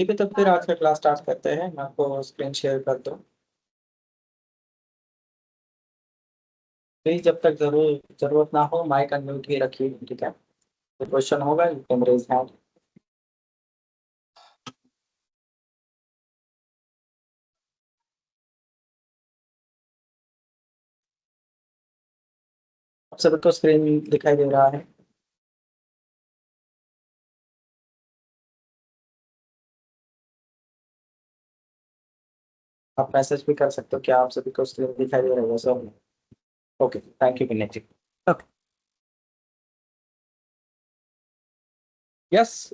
ठीक है, तो फिर आज का क्लास स्टार्ट करते हैं। मैं आपको स्क्रीन शेयर कर दूँ। प्लीज जब तक जरूरत ना हो माइक अनम्यूट ही रखिए। ठीक है, तो क्वेश्चन होगा यू कैन रेज हैंड। आप सबको स्क्रीन दिखाई दे रहा है? आप मैसेज भी कर सकते हो क्या आप सभी को स्क्रीन दिखाई दे रहा है सब? Okay, thank you Vinay ji. Okay, yes,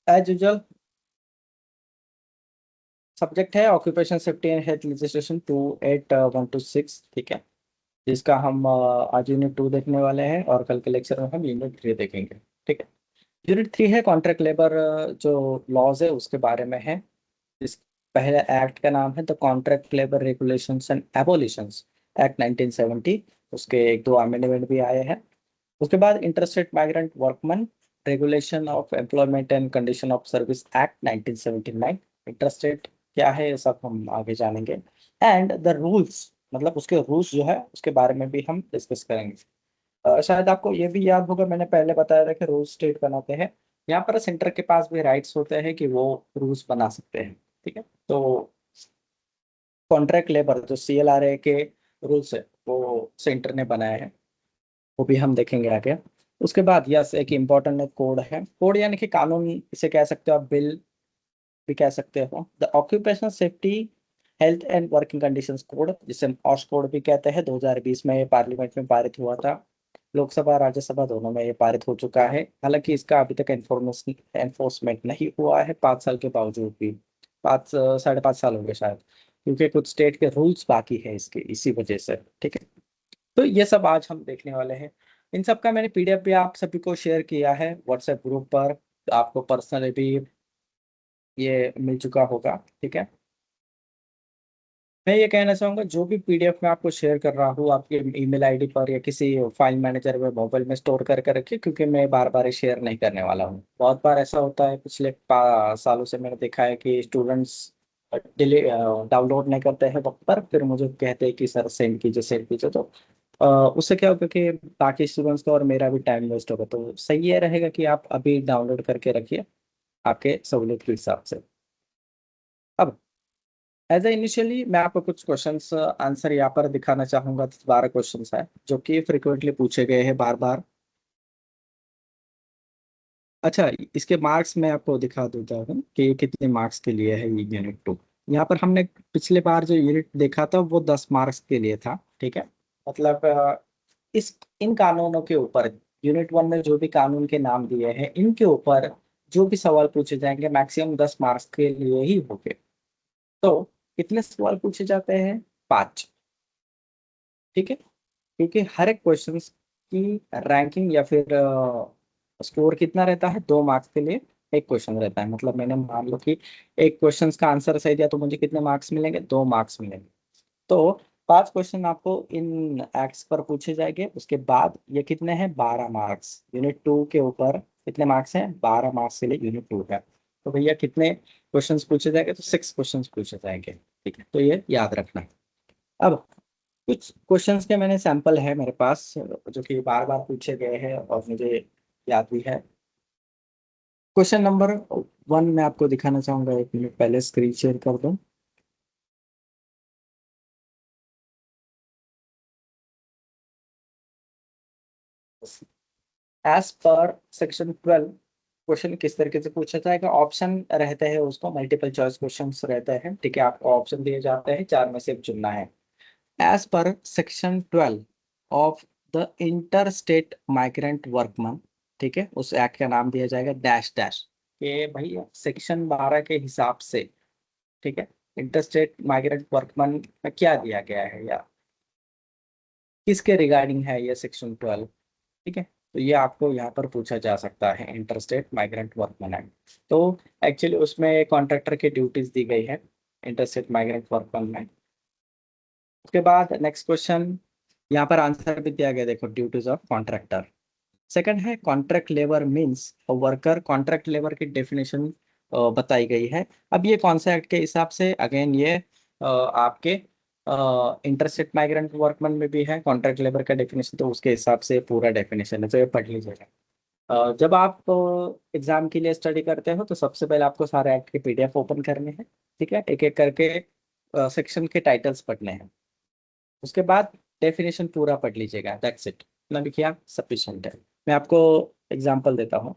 as usual subject है occupation safety and health legislation 28126। ठीक है, जिसका हम आज यूनिट 2 देखने वाले हैं और कल के लेक्चर में हम यूनिट 3 देखेंगे। ठीक है, यूनिट 3 है कॉन्ट्रैक्ट लेबर, जो लॉज है उसके बारे में है। इस पहले एक्ट का नाम है the contract labour regulations and abolitions act 1970। उसके एक दो अमेंडमेंट भी आए हैं। उसके बाद interstate migrant workman regulation of employment and condition of service act 1979। Interstate क्या है ये सब हम आगे जानेंगे। एंड द रूल्स, मतलब उसके रूल्स जो है उसके बारे में भी हम डिस्कस करेंगे। शायद आपको ये भी याद होगा, मैंने पहले बताया था कि रूल्स स्टेट बनाते हैं। यहाँ पर सेंटर के पास भी राइट्स होते हैं कि वो रूल्स बना सकते हैं। ठीक है, तो कॉन्ट्रैक्ट लेबर जो CLRA के रूल्स है वो सेंटर ने बनाए हैं, वो भी हम देखेंगे आगे। उसके बाद यस, एक इम्पोर्टेंट कोड है। कोड यानी कि कानून, इसे कह सकते हो आप, बिल भी कह सकते हो। The occupational safety health and working conditions code, जिसे हम ऑश कोड भी कहते हैं, 2020 में ये पार्लियामेंट में पारित हुआ था। लोकसभा राज्यसभा दोनों में ये पारित हो चुका है। हालांकि इसका अभी तक एनफोर्समेंट नहीं हुआ है 5 साल के बावजूद भी। 5 साढ़े 5 साल हो गए शायद, क्योंकि कुछ स्टेट के रूल्स बाकी है इसके, इसी वजह से। ठीक है, तो ये सब आज हम देखने वाले हैं। इन सब का मैंने PDF भी आप सभी को शेयर किया है व्हाट्सएप ग्रुप पर। आपको पर्सनली भी ये मिल चुका होगा। ठीक है, मैं ये कहना चाहूंगा जो भी PDF मैं आपको शेयर कर रहा हूँ आपके ईमेल आईडी पर या किसी फाइल मैनेजर में मोबाइल में स्टोर करके रखिए, क्योंकि मैं बार बार शेयर नहीं करने वाला हूँ। बहुत बार ऐसा होता है, पिछले सालों से मैंने देखा है कि स्टूडेंट्स डिले डाउनलोड नहीं करते हैं वक्त पर, फिर मुझे कहते हैं कि सर सेंड कीजिए। तो उससे क्या होगा कि बाकी स्टूडेंट्स का और मेरा भी टाइम वेस्ट होगा। तो सही ये रहेगा कि आप अभी डाउनलोड करके रखिए आपके सहूलियत के हिसाब से। अब एज ए इनिशियली मैं आपको कुछ क्वेश्चंस आंसर यहाँ पर दिखाना चाहूंगा। 12 क्वेश्चंस है जो कि फ्रिक्वेंटली पूछे गए हैं बार बार। अच्छा, इसके मार्क्स मैं आपको दिखा देता हूँ कि ये कितने मार्क्स के लिए है ये यूनिट 2। यहाँ पर हमने पिछले बार जो यूनिट देखा था वो 10 मार्क्स के लिए था। ठीक है, मतलब इस इन कानूनों के ऊपर, यूनिट 1 में जो भी कानून के नाम दिए हैं इनके ऊपर जो भी सवाल पूछे जाएंगे मैक्सिमम 10 मार्क्स के लिए ही होंगे। तो कितने सवाल पूछे जाते हैं? 5। ठीक है, क्योंकि हर एक क्वेश्चन की रैंकिंग या फिर स्कोर कितना रहता है, 2 मार्क्स के लिए एक क्वेश्चन रहता है। मतलब मैंने मान लो कि एक क्वेश्चन का आंसर सही दिया तो मुझे कितने मार्क्स मिलेंगे? 2 मार्क्स मिलेंगे। तो 5 क्वेश्चन आपको इन एक्ट्स पर पूछे जाएंगे। उसके बाद ये कितने हैं? 12 मार्क्स। यूनिट 2 के ऊपर कितने मार्क्स हैं? 12 मार्क्स के लिए यूनिट 2 है। तो भैया कितने क्वेश्चंस पूछे जाएंगे? तो 6 क्वेश्चंस पूछे जाएंगे। ठीक है, तो ये याद रखना। अब कुछ क्वेश्चंस के मैंने सैंपल है मेरे पास जो कि बार बार पूछे गए हैं और मुझे याद भी है। क्वेश्चन नंबर 1 मैं आपको दिखाना चाहूंगा, 1 मिनट पहले स्क्रीन शेयर कर दूं। एज पर सेक्शन 12 क्वेश्चन किस तरीके से पूछा जाएगा? ऑप्शन रहते हैं, उसको मल्टीपल चॉइस क्वेश्चंस रहते हैं। ठीक है, आपको ऑप्शन दिए जाते हैं, 4 में से एक चुनना है। As per section 12 of the interstate migrant workman, ठीक है, उस एक्ट का नाम दिया जाएगा डैश डैश। ये भाई सेक्शन 12 के हिसाब से, ठीक है, इंटर स्टेट माइग्रेंट वर्कमैन में क्या दिया गया है या किसके रिगार्डिंग है ये सेक्शन 12। ठीक है, तो ये आपको यहाँ पर पूछा जा सकता है, इंटरस्टेट माइग्रेंट वर्कमैन एक्ट। तो एक्चुअली उसमें कॉन्ट्रैक्टर की ड्यूटीज दी गई है इंटरस्टेट माइग्रेंट वर्कमैन में। उसके बाद नेक्स्ट क्वेश्चन, यहाँ पर आंसर भी दिया गया, देखो, ड्यूटीज ऑफ कॉन्ट्रैक्टर। सेकंड है contract labour means worker. Contract labour की डेफिनेशन बताई गई है। अब ये कौन से एक्ट के हिसाब से, अगेन ये आपके इंटरस्टेट माइग्रेंट वर्कमैन में भी है कॉन्ट्रैक्ट लेबर का डेफिनेशन, तो उसके हिसाब से पूरा डेफिनेशन है, तो ये पढ़ लीजिएगा। जब आप एग्जाम के लिए स्टडी करते हो तो सबसे पहले आपको सारे एक्ट के पीडीएफ ओपन करने हैं, ठीक है, एक एक करके सेक्शन के टाइटल्स पढ़ने हैं। उसके बाद डेफिनेशन पूरा पढ़ लीजिएगा, दैट्स इट, इतना भी किया सफिशिएंट है। मैं आपको एग्जांपल देता हूँ।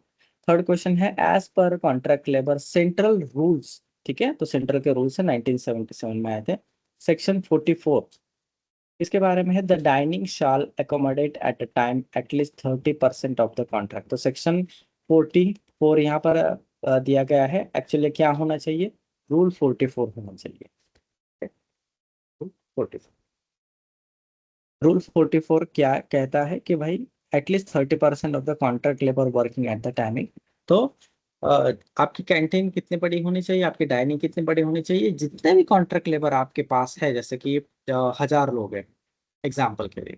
थर्ड क्वेश्चन है, as per contract labour central rules, ठीक है, तो सेंट्रल के रूल्स है 1977 में आए थे। सेक्शन 44 इसके बारे में है, the dining shall accommodate eight a time at least 30% of the contract. तो सेक्शन 44 यहाँ पर दिया गया है, एक्चुअली क्या होना चाहिए, रूल 44 होना चाहिए। रूल 44, रूल 44 क्या कहता है कि भाई at least 30% of the contract labour working at the timing. तो आपकी कैंटीन कितनी बड़ी होनी चाहिए, आपकी डाइनिंग कितनी बड़ी होनी चाहिए, जितने भी कॉन्ट्रैक्ट लेबर आपके पास है, जैसे कि 1000 लोग हैं एग्जाम्पल के लिए,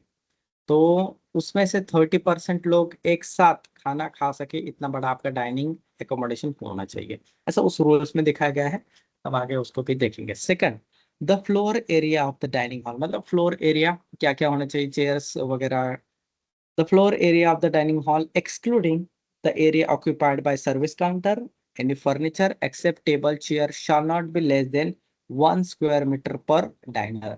तो उसमें से 30% लोग एक साथ खाना खा सके, इतना बड़ा आपका डाइनिंग एकोमोडेशन होना चाहिए, ऐसा उस रूल्स में दिखाया गया है। अब आगे उसको भी देखेंगे। Second, the floor area of the dining hall, मतलब फ्लोर एरिया क्या क्या होना चाहिए, चेयर्स वगैरह। The floor area of the dining hall excluding the area occupied by service counter, any furniture except table chair shall not be less than 1 square metre per diner.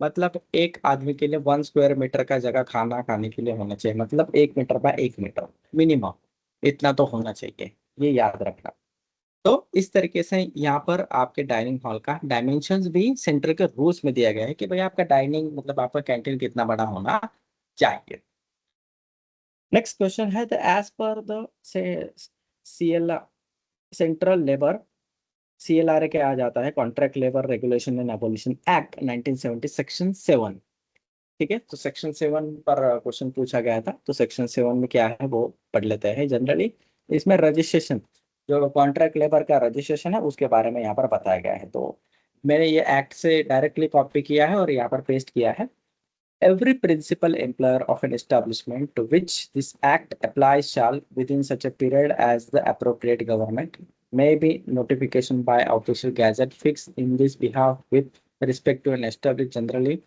मतलब एक आदमी के लिए 1 स्क्वायर मीटर का जगह खाना खाने के लिए होना चाहिए, मतलब 1 मीटर बाय 1 मीटर मिनिमम, इतना तो होना चाहिए, ये याद रखना। तो इस तरीके से यहाँ पर आपके डाइनिंग हॉल का डायमेंशंस भी सेंटर के रूल्स में दिया गया है कि भाई आपका डाइनिंग मतलब आपका कैंटीन कितना बड़ा होना चाहिए। नेक्स्ट क्वेश्चन है, the as per the CL central labour, CLRA के आ जाता है, contract labour regulation and abolition act 1970 section 7, ठीक है, तो सेक्शन 7 पर क्वेश्चन पूछा गया था, तो सेक्शन 7 में क्या है वो पढ़ लेते हैं जनरली। इसमें रजिस्ट्रेशन, जो कॉन्ट्रैक्ट लेबर का रजिस्ट्रेशन है उसके बारे में यहाँ पर बताया गया है, तो मैंने ये एक्ट से डायरेक्टली कॉपी किया है और यहाँ पर पेस्ट किया है। Every principal employer of an establishment to which this act applies shall, within such a period as the appropriate government may be notification by official gazette fixed in this behalf with respect to an established generally,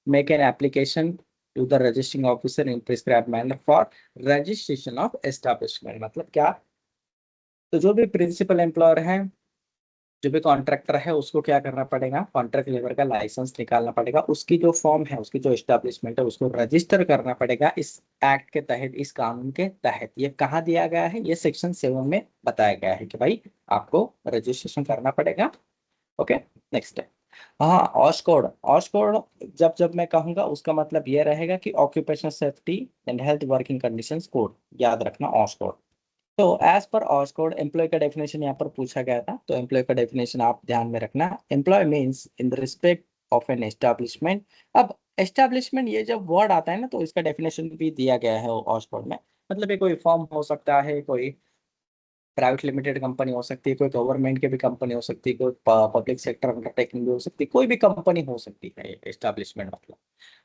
make an application to the registering officer in prescribed manner for registration of establishment। मतलब क्या, तो जो भी principal employer है, जो भी contractor है, उसको क्या करना पड़ेगा, कॉन्ट्रैक्ट लेबर का लाइसेंस निकालना पड़ेगा, उसकी जो फॉर्म है, उसकी जो एस्टेब्लिशमेंट है, उसको रजिस्टर करना पड़ेगा इस एक्ट के तहत, इस कानून के तहत। ये कहाँ दिया गया है, ये सेक्शन 7 में बताया गया है कि भाई आपको रजिस्ट्रेशन करना पड़ेगा। ओके, नेक्स्ट है, हाँ, ऑश कोड। ऑश कोड जब जब मैं कहूंगा उसका मतलब ये रहेगा कि occupational safety and health working conditions code, याद रखना ऑश कोड। तो एज पर ऑस कोड एम्प्लॉय का डेफिनेशन यहाँ पर पूछा गया था, तो एम्प्लॉय का डेफिनेशन आप ध्यान में रखना। Employ means in the respect of an establishment. अब एस्टैब्लिशमेंट ये जब वर्ड आता है ना, तो इसका डेफिनेशन भी दिया गया है ऑस कोड में। मतलब ये कोई फॉर्म हो सकता है, कोई प्राइवेट लिमिटेड कंपनी हो सकती है, कोई गवर्नमेंट की भी कंपनी हो सकती है, कोई पब्लिक सेक्टर अंडरटेकिंग भी हो सकती है, कोई भी कंपनी हो सकती है एस्टैब्लिशमेंट मतलब।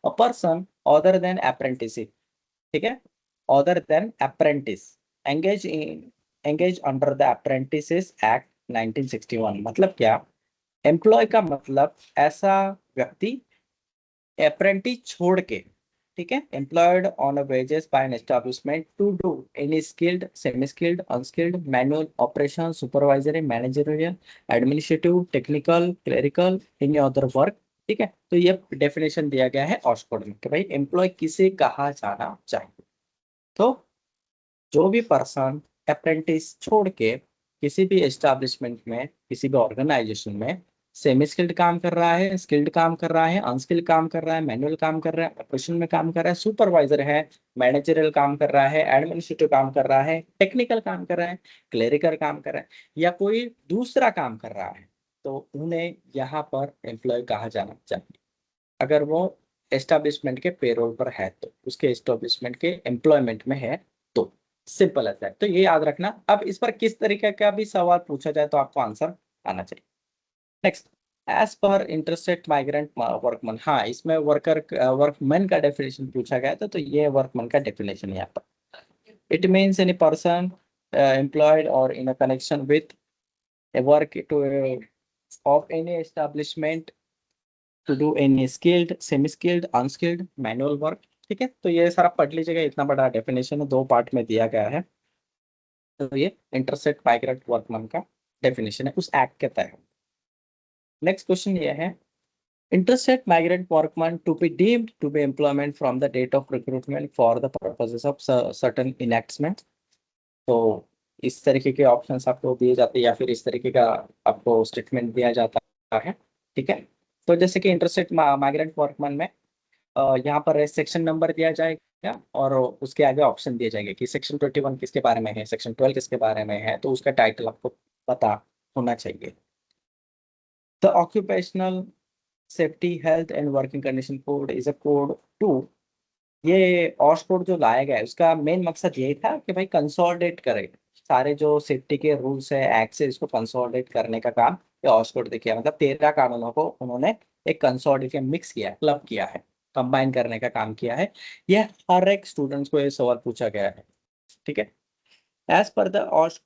A person other than apprentice, ठीक है, other than apprentice engage in engage under the apprentices act 1961। मतलब क्या, एम्प्लॉय का मतलब ऐसा व्यक्ति, अप्रेंटिस छोड़ के, ठीक है, employed on a wages by an establishment to do any skilled semi skilled unskilled manual operation supervisory managerial administrative technical clerical any other work. ठीक है, तो ये डेफिनेशन दिया गया है ऑक्सफोर्ड में कि भाई एम्प्लॉय किसे कहा जाना चाहिए। तो जो भी पर्सन अप्रेंटिस छोड़ के किसी भी एस्टेब्लिशमेंट में, किसी भी ऑर्गेनाइजेशन में सेमी स्किल्ड काम कर रहा है, स्किल्ड काम कर रहा है, अनस्किल्ड काम कर रहा है, मैनुअल काम कर रहा है, ऑपरेशन में काम कर रहा है, सुपरवाइजर है, मैनेजरियल काम कर रहा है, एडमिनिस्ट्रेटिव काम कर रहा है, टेक्निकल काम कर रहा है, क्लेरिकल काम कर रहा है, या कोई दूसरा काम कर रहा है, तो उन्हें यहाँ पर एम्प्लॉय कहा जाना चाहिए। अगर वो एस्टेब्लिशमेंट के पेरोल पर है, तो उसके एस्टेब्लिशमेंट के एम्प्लॉयमेंट में है, तो सिंपल एज दैट। तो ये याद रखना। अब इस पर किस तरीके का भी सवाल पूछा जाए तो आपको आंसर आना चाहिए। Next, as per interstate migrant workman, हाँ, इसमें वर्कर वर्कमैन का डेफिनेशन पूछा गया था, तो ये वर्कमैन का डेफिनेशन है यहाँ पर। It means any person employed or in a connection with A work to of any establishment to do any skilled, semi skilled, unskilled, manual work। ठीक है, तो ये सारा पढ़ लीजिएगा, इतना बड़ा डेफिनेशन है, दो पार्ट में दिया गया है। तो ये इंटरसेट माइग्रेंट वर्कमैन का डेफिनेशन है उस एक्ट के तहत। नेक्स्ट क्वेश्चन ये है, interstate migrant workman to be deemed to be employment from the date of recruitment for the purposes of certain enactments। तो इस तरीके के ऑप्शंस आपको दिए जाते हैं या फिर इस तरीके का आपको स्टेटमेंट दिया जाता है। ठीक है, तो जैसे कि इंटरस्टेट माइग्रेंट वर्कमैन में यहाँ पर सेक्शन नंबर दिया जाएगा और उसके आगे ऑप्शन दिए जाएंगे कि सेक्शन 21 किसके बारे में है, सेक्शन 12 किसके बारे में है, तो उसका टाइटल आपको पता होना चाहिए। The occupational safety health and working condition code is a code to, ये ऑश कोड जो लाया गया है उसका मेन मकसद यही था कि भाई कंसोलिडेट करे सारे जो सेफ्टी के रूल्स है, एक्ट है, इसको कंसोलिडेट करने का काम ये ऑश कोड ने किया। मतलब 13 कानूनों को उन्होंने एक कंसोलिडेट मिक्स किया है, क्लब किया है, कंबाइन करने का काम किया है। ये हर एक स्टूडेंट्स को ये सवाल पूछा गया है। ठीक है, as per the OSH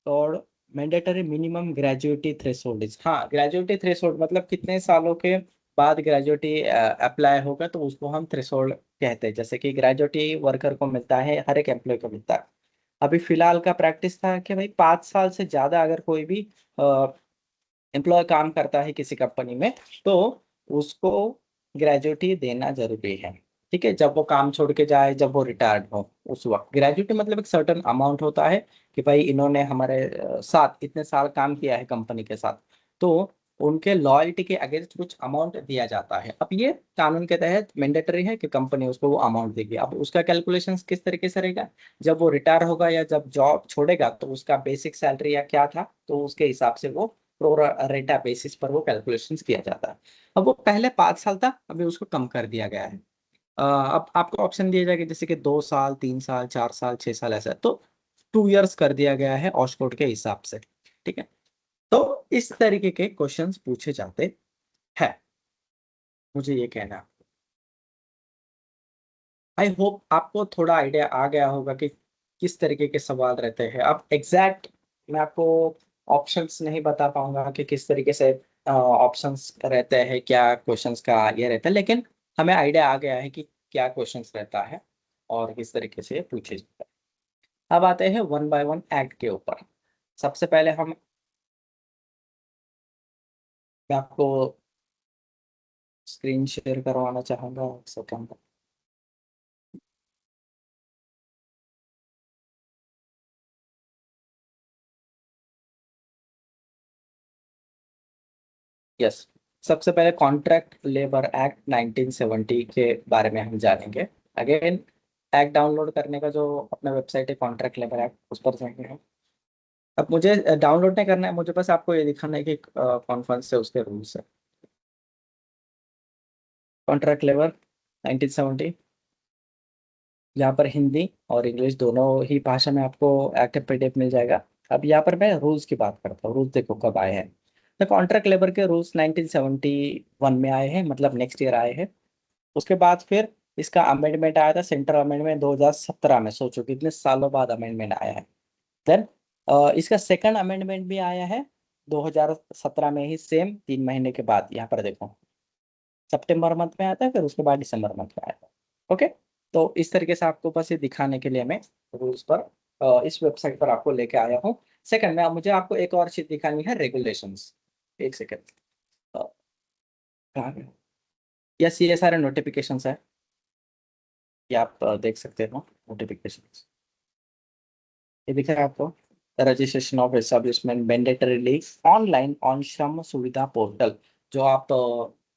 code mandatory minimum gratuity threshold is, हाँ ग्रेजुएटी थ्रेशोल्ड मतलब कितने सालों के बाद ग्रेजुएटी अप्लाई होगा तो उसको हम थ्रेशोल्ड कहते हैं। जैसे कि ग्रेजुएटी वर्कर को मिलता है, हर एक एम्प्लॉय को मिलता है। अभी फिलहाल का प्रैक्टिस था कि भाई 5 साल से ज्यादा अगर कोई भी एम्प्लॉय काम करता है किसी कंपनी में तो उसको ग्रेजुएटी देना जरूरी है। ठीक है, जब वो काम छोड़ के जाए, जब वो रिटायर्ड हो, उस वक्त ग्रेजुएटी मतलब एक सर्टन अमाउंट होता है कि भाई इन्होंने हमारे साथ इतने साल काम किया है कंपनी के साथ, तो उनके लॉयल्टी के अगेंस्ट कुछ अमाउंट दिया जाता है। अब ये कानून के तहत मैंडेटरी है कि कंपनी उसको वो अमाउंट देगी। अब उसका कैलकुलेशन किस तरीके से रहेगा, जब वो रिटायर होगा या जब जॉब छोड़ेगा तो उसका बेसिक सैलरी या क्या था तो उसके हिसाब से वो प्रोरेटा बेसिस पर वो कैलकुलेशंस किया जाता है। अब वो पहले 5 साल था, अभी उसको कम कर दिया गया है। अब आपको ऑप्शन दिए जाएंगे जैसे कि 2 साल, 3 साल, 4 साल, 6 साल, ऐसा है। तो 2 इयर्स कर दिया गया है ऑक्सफोर्ड के हिसाब से। ठीक है, तो इस तरीके के क्वेश्चंस पूछे जाते हैं, मुझे ये कहना है। आई होप आपको थोड़ा आइडिया आ गया होगा कि किस तरीके के सवाल रहते हैं। अब एग्जैक्ट मैं आपको ऑप्शंस नहीं बता पाऊंगा कि किस तरीके से ऑप्शंस रहते हैं, क्या क्वेश्चंस का ये रहता है, लेकिन हमें आइडिया आ गया है कि क्या क्वेश्चंस रहता है और किस तरीके से पूछे जाते हैं। अब आते हैं वन बाय वन एक्ट के ऊपर। सबसे पहले मैं आपको स्क्रीन शेयर करवाना चाहूंगा, एक सेकंड। यस, सबसे पहले कॉन्ट्रैक्ट लेबर एक्ट 1970 के बारे में हम जानेंगे। अगेन, एक्ट डाउनलोड करने का जो अपना वेबसाइट है कॉन्ट्रैक्ट लेबर एक्ट, उस पर जाएंगे हम। अब मुझे डाउनलोड नहीं करना है, मुझे बस आपको ये दिखाना है कि कौन कौन से उसके रूल्स है। कॉन्ट्रैक्ट लेबर 1970, यहाँ पर हिंदी और इंग्लिश दोनों ही भाषा में आपको एक्ट पीडीएफ मिल जाएगा। अब यहाँ पर मैं रूल्स की बात करता हूँ, रूल्स देखो कब आए हैं। तो कॉन्ट्रैक्ट लेबर के रूल्स 1971 में आए हैं, मतलब नेक्स्ट ईयर आए हैं। उसके बाद फिर इसका अमेंडमेंट आया था, सेंट्रल अमेंडमेंट 2017 में। सोचो कितने सालों बाद अमेंडमेंट आया है। देन इसका सेकंड अमेंडमेंट भी आया है 2017 में ही, सेम 3 महीने के बाद। यहाँ पर देखो सितंबर मंथ में आता है, फिर उसके बाद दिसंबर मंथ में आता है। ओके, तो इस तरीके से आपको बस ये दिखाने के लिए मैं रूल्स पर इस वेबसाइट पर आपको लेके आया हूँ। सेकंड में मुझे आपको एक और चीज दिखानी है, रेगुलेशंस। एक सेकंड, कहाँ गए? यस, ये सारे नोटिफिकेशंस है, ये आप देख सकते हो नोटिफिकेशन। ये दिख रहा है आपको, registration of establishment mandatorily online on श्रम सुविधा पोर्टल। जो आप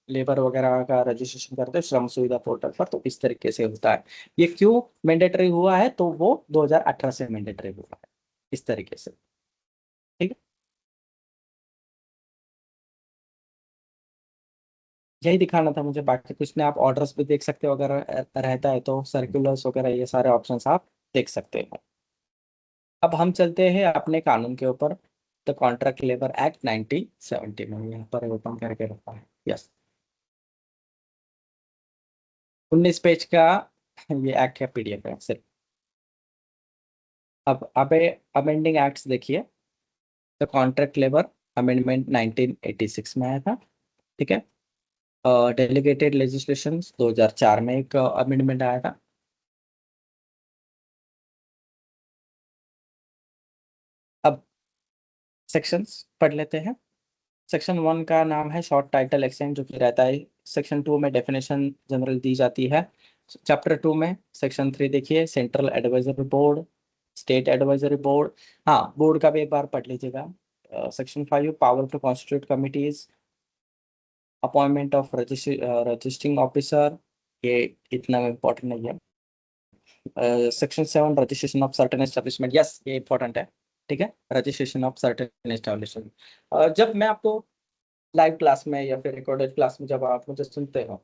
लेबर वगैरह का रजिस्ट्रेशन करते हैं श्रम सुविधा पोर्टल पर, तो इस तरीके से होता है। ये क्यों मैंडेटरी हुआ है, तो वो 2018 से मैंडेटरी हुआ है, इस तरीके से। ठीक है, यही दिखाना था मुझे, बाकी कुछ नहीं। आप ऑर्डर्स भी देख सकते हो अगर रहता है तो, सर्कुलर्स वगैरह ये सारे ऑप्शंस आप देख सकते हो। अब हम चलते हैं अपने कानून के ऊपर। द कॉन्ट्रैक्ट लेबर एक्ट 1970 में यहाँ पर ओपन करके रखा है। यस, 19 पेज का ये एक्ट का पीडीएफ है सिर्फ। अब अबे अमेंडिंग एक्ट्स देखिए। द कॉन्ट्रैक्ट लेबर अमेंडमेंट 1986 में आया था, ठीक है। डेलीगेटेड लेजिस्लेशन 2004 में एक अमेंडमेंट आया था। अब सेक्शंस पढ़ लेते हैं। सेक्शन 1 का नाम है शॉर्ट टाइटल एक्सटेंड, जो कि रहता है। सेक्शन 2 में डेफिनेशन जनरल दी जाती है। चैप्टर 2 में सेक्शन 3 देखिए, central advisory board, state advisory board. हाँ, बोर्ड का भी एक बार पढ़ लीजिएगा। Section 5 power to constitute committees, appointment of registering officer, ये इतना इम्पोर्टेंट नहीं है। Section 7 registration of certain establishment, yes ये इंपॉर्टेंट है, ठीक है। Registration of certain establishment. जब मैं आपको लाइव क्लास में या फिर रिकॉर्डेड क्लास में जब आप मुझे सुनते हो,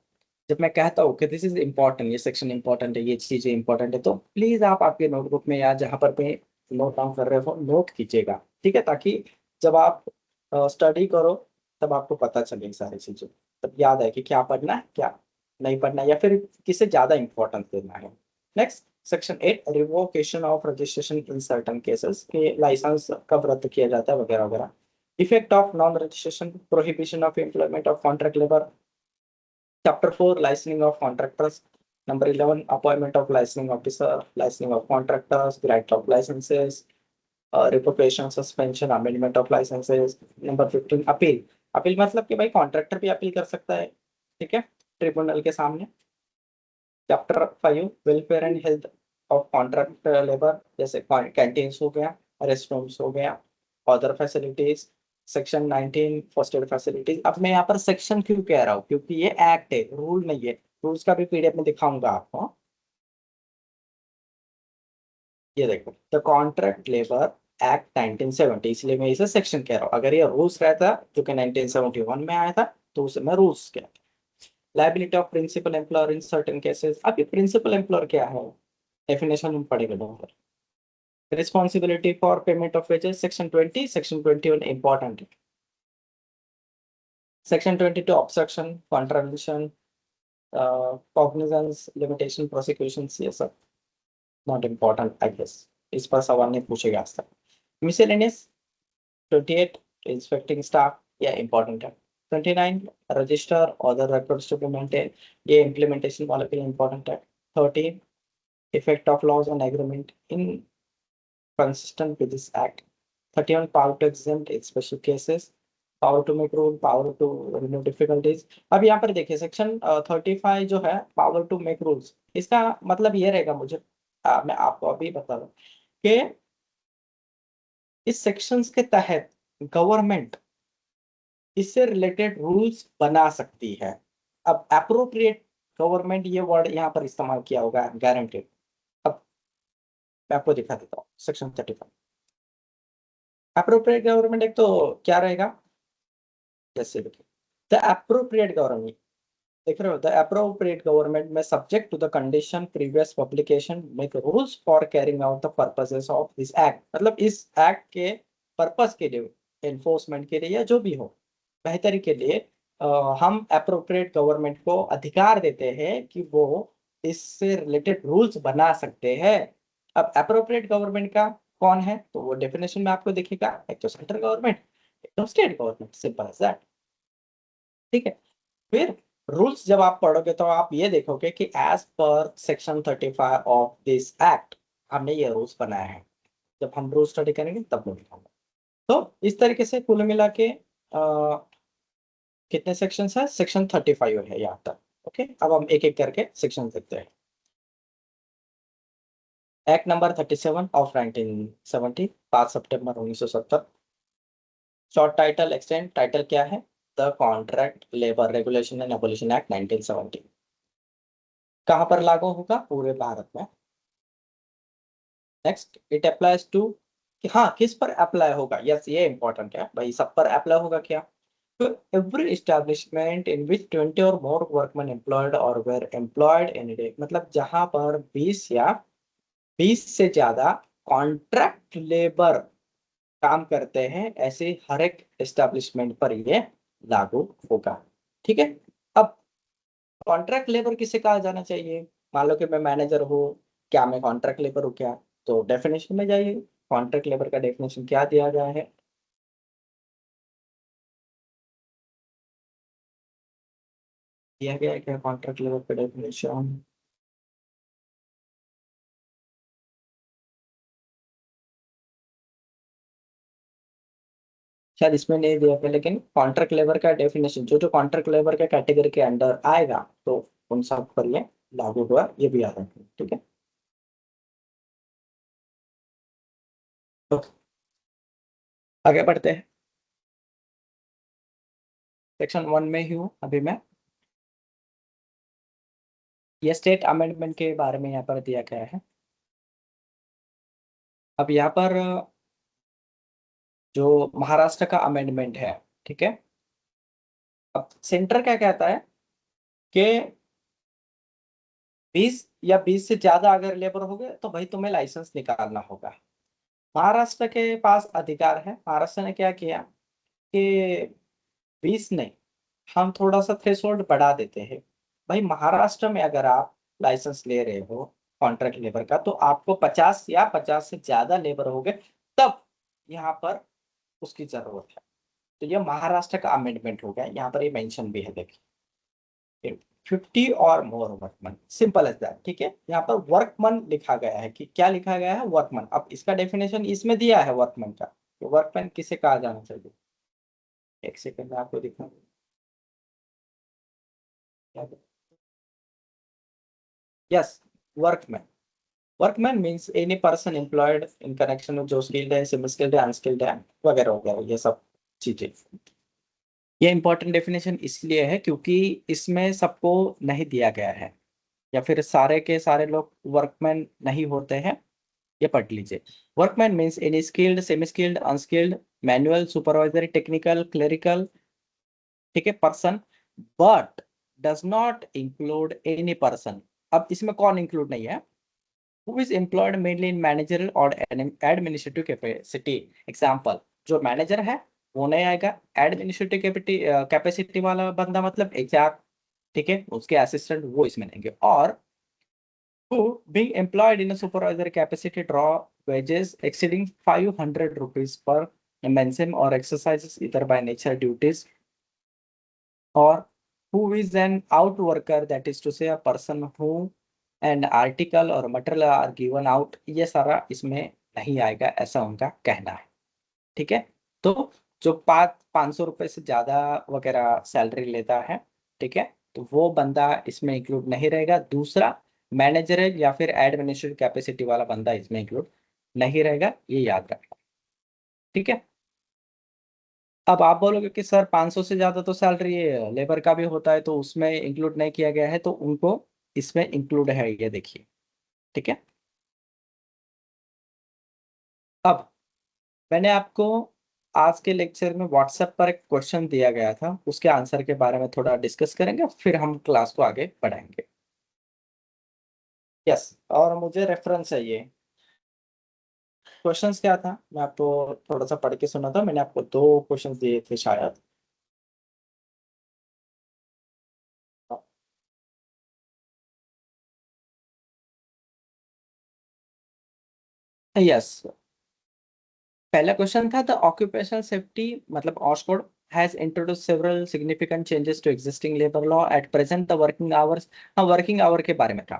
जब मैं कहता हूँ कि दिस इज इम्पोर्टेंट, ये सेक्शन इम्पोर्टेंट है, ये चीजें इंपॉर्टेंट है, तो प्लीज आप आपके नोटबुक में या जहाँ पर भी नोट डाउन कर रहे हो नोट कीजिएगा, ठीक है, ताकि जब आप स्टडी करो तब आपको पता चले सारी चीजें, तब याद है कि क्या पढ़ना है क्या नहीं पढ़ना है, या फिर किसे ज्यादा इंपॉर्टेंस देना है। Next, section 8 revocation of registration in certain cases, के लाइसेंस कब रद्द किया जाता है वगैरह वगैरह। Effect of non-registration, prohibition of employment of contract labor. Chapter 4, licensing of contractors. Number 11, appointment of licensing officer, licensing of contractors, grant of licenses, revocation, suspension, amendment of licenses. Number 15, appeal. Appeal मतलब कि भाई contractor भी appeal कर सकता है, ठीक है, tribunal के सामने। Chapter 5, welfare and health of contract labour, जैसे कैंटीन्स हो गया, रेस्ट रूम्स हो गया, other facilities. Section 19 first aid facilities. अब मैं यहाँ पर सेक्शन क्यों कह रहा हूँ, क्योंकि ये एक्ट है, रूल नहीं है। रूल्स का भी पीडीएफ में दिखाऊंगा आपको। ये देखो, द कॉन्ट्रैक्ट लेबर एक्ट 1970, इसलिए मैं इसे सेक्शन कह रहा हूँ। अगर ये रूल्स रहता जो कि 1971 में आया था, तो उसे मैं रूल्स कह। Liability of principal employer in certain cases. अब ये प्रिंसिपल एम्प्लॉयर क्या है, डेफिनेशन में पड़ेगा doctor. Responsibility for payment of wages, section 20, section 21 important है। Section 22 obstruction, contradiction, cognizance, limitation, prosecution, ये सब नॉट इम्पॉर्टेंट आई गेस, इस पर सवाल नहीं पूछेगा आज तक। मिसेलेनियस 28 इंस्पेक्टिंग स्टाफ, ये इंपॉर्टेंट है। 29 register other records to be maintained, ये इम्प्लीमेंटेशन वाले के लिए इंपॉर्टेंट है। 13 effect of laws on agreement in consistent with this act. 31 power to exempt in special cases, power to make rule, power to remove difficulties. अब यहाँ पर देखिए section 35 जो है पावर टू मेक रूल्स, इसका मतलब ये रहेगा, मुझे मैं आपको अभी बता दूं कि इस सेक्शंस के तहत गवर्नमेंट इससे रिलेटेड रूल्स बना सकती है। अब अप्रोप्रिएट गवर्नमेंट ये वर्ड यहाँ पर इस्तेमाल किया होगा, गारंटेड। अब मैं आपको दिखा देता हूँ सेक्शन 35। अप्रोप्रिएट गवर्नमेंट एक तो क्या रहेगा, जैसे देखिए द अप्रोप्रिएट गवर्नमेंट, देख रहे हो, द अप्रोप्रिएट गवर्नमेंट में subject to the condition previous publication make rules for carrying out the purposes of this act, मतलब इस एक्ट के पर्पस के लिए, एनफोर्समेंट के लिए या जो भी हो, बेहतरी के लिए हम अप्रोप्रिएट गवर्नमेंट को अधिकार देते हैं कि वो इससे रिलेटेड रूल्स बना सकते हैं। अब अप्रोप्रिएट गवर्नमेंट का कौन है, तो वो डेफिनेशन में आपको दिखेगा, एक तो सेंट्रल गवर्नमेंट, एक तो state government, simple as that, ठीक है। फिर रूल्स जब आप पढ़ोगे तो आप ये देखोगे कि as per section 35 of this act हमने ये रूल्स बनाए हैं। जब हम रूल स्टडी करेंगे तब मैं दिखाऊंगा। तो इस तरीके से कुल मिला के कितने सेक्शंस है, सेक्शन 35 है यहाँ तक। ओके, अब हम एक एक करके सेक्शन देखते हैं। Act number 37 of 1970, 5 September 1970। Short title extend, title क्या है, the contract labour regulation and abolition act 1970। कहाँ पर लागू होगा, पूरे भारत में। नेक्स्ट, इट अप्लाइज टू, कि हाँ किस पर अप्लाई होगा, यस ये इंपॉर्टेंट है भाई, सब पर अप्लाई होगा क्या, तो एवरी एस्टेब्लिशमेंट इन विच 20 और मोर workman employed or were employed in day, मतलब जहां पर 20 या 20 से ज्यादा कॉन्ट्रैक्ट लेबर काम करते हैं, ऐसे हर एक एस्टेब्लिशमेंट पर ये लागू होगा, ठीक है। अब कॉन्ट्रैक्ट लेबर किसे कहा जाना चाहिए, मान लो कि मैं मैनेजर हूँ, क्या मैं कॉन्ट्रैक्ट लेबर हूँ क्या, तो डेफिनेशन में जाइए, कॉन्ट्रैक्ट लेबर का डेफिनेशन क्या दिया गया है। दिया गया है क्या कॉन्ट्रैक्ट लेबर का डेफिनेशन? शायद इसमें नहीं दिया गया, लेकिन कॉन्ट्रैक्ट लेबर का डेफिनेशन जो जो कॉन्ट्रैक्ट लेबर के कैटेगरी के अंडर आएगा तो उन सब पर ये लागू हुआ, ये भी याद रखें, ठीक है। तो आगे बढ़ते हैं। सेक्शन 1 में ही हूँ अभी मैं। ये स्टेट अमेंडमेंट के बारे में यहाँ पर दिया गया है। अब यहाँ पर जो महाराष्ट्र का अमेंडमेंट है, ठीक है। अब सेंटर क्या कहता है कि 20 या 20 से ज्यादा अगर लेबर हो गए तो भाई तुम्हें लाइसेंस निकालना होगा। महाराष्ट्र के पास अधिकार है। महाराष्ट्र ने क्या किया कि 20 नहीं, हम थोड़ा सा थ्रेशोल्ड बढ़ा देते हैं। भाई महाराष्ट्र में अगर आप लाइसेंस ले रहे हो कॉन्ट्रैक्ट लेबर का, तो आपको 50 या 50 से ज्यादा लेबर हो गए तब यहाँ पर उसकी जरूरत है। तो ये महाराष्ट्र का अमेंडमेंट हो गया, यहाँ पर ये मेंशन भी है, देखिए 50 और मोर वर्कमैन, सिंपल एज दैट, ठीक है। यहाँ पर वर्कमैन लिखा गया है कि क्या लिखा गया है, वर्कमैन। अब इसका डेफिनेशन इसमें दिया है वर्कमैन का, तो वर्कमैन किसे कहा जाना चाहिए, एक सेकंड में आपको दिखा। Yes, workman. Workman means any person employed in connection with जो स्किल्ड है, सेमी स्किल्ड है, अनस्किल्ड है, वगैरह वगैरह, ये सब चीजें। ये इंपॉर्टेंट डेफिनेशन इसलिए है क्योंकि इसमें सबको नहीं दिया गया है, या फिर सारे के सारे लोग वर्कमैन नहीं होते हैं। ये पढ़ लीजिए। Workman means any skilled, semi skilled, unskilled, manual, supervisory, technical, clerical, ठीक है, person, but does not include any person. अब इसमें कौन इंक्लूड नहीं है? who is employed mainly in managerial or administrative capacity। Example, जो मैनेजर है वो नहीं आएगा। एडमिनिस्ट्रेटिव कैपेसिटी वाला बंदा मतलब एचआर, ठीक है, उसके असिस्टेंट वो इसमें रहेंगे। और who being employed in a supervisory capacity draw wages exceeding 500 rupees per mention or exercises either by nature duties, or who is an out worker, that is to say a person who an article or material are given out, ये सारा इसमें नहीं आएगा, ऐसा उनका कहना है, ठीक है। तो जो 500 रुपए से ज्यादा वगैरह सैलरी लेता है, ठीक है, तो वो बंदा इसमें इंक्लूड नहीं रहेगा। दूसरा, मैनेजरल या फिर एडमिनिस्ट्रेटिव कैपेसिटी वाला बंदा इसमें इंक्लूड नहीं रहेगा, ये याद रखना, ठीक है। अब आप बोलोगे कि सर 500 से ज्यादा तो सैलरी लेबर का भी होता है, तो उसमें इंक्लूड नहीं किया गया है, तो उनको इसमें इंक्लूड है, ये देखिए, ठीक है। अब मैंने आपको आज के लेक्चर में व्हाट्सएप पर एक क्वेश्चन दिया गया था, उसके आंसर के बारे में थोड़ा डिस्कस करेंगे, फिर हम क्लास को आगे बढ़ाएंगे। यस, और मुझे रेफरेंस चाहिए। क्वेश्चंस क्या था, मैं आपको थोड़ा सा पढ़ के सुना था, मैंने आपको दो क्वेश्चंस दिए थे शायद। यस, पहला क्वेश्चन था द ऑक्यूपेशनल सेफ्टी मतलब OSH code has introduce several significant changes to existing labour law at present the working hours. हाँ, वर्किंग आवर के बारे में था,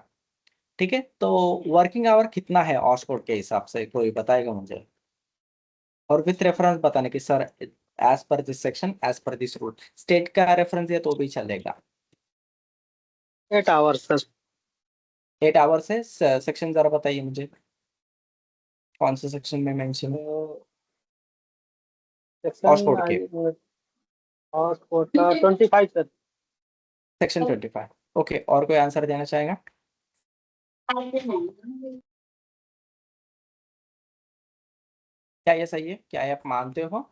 ठीक है। तो वर्किंग आवर कितना है ऑस्कोड के हिसाब से, कोई बताएगा मुझे? और विथ रेफरेंस बताने की sir, as per this section, as per this rule, state का रेफरेंस है तो भी चलेगा। 8 आवर्स सर। 8 आवर्स है। सेक्शन जरा बताइए मुझे, कौन से सेक्शन में मेंशन है सेक्शन ऑस्कोड के? और कोटा 25 सर। सेक्शन 25। ओके, और कोई आंसर देना चाहेगा? क्या ये सही है, क्या ये आप मानते हो?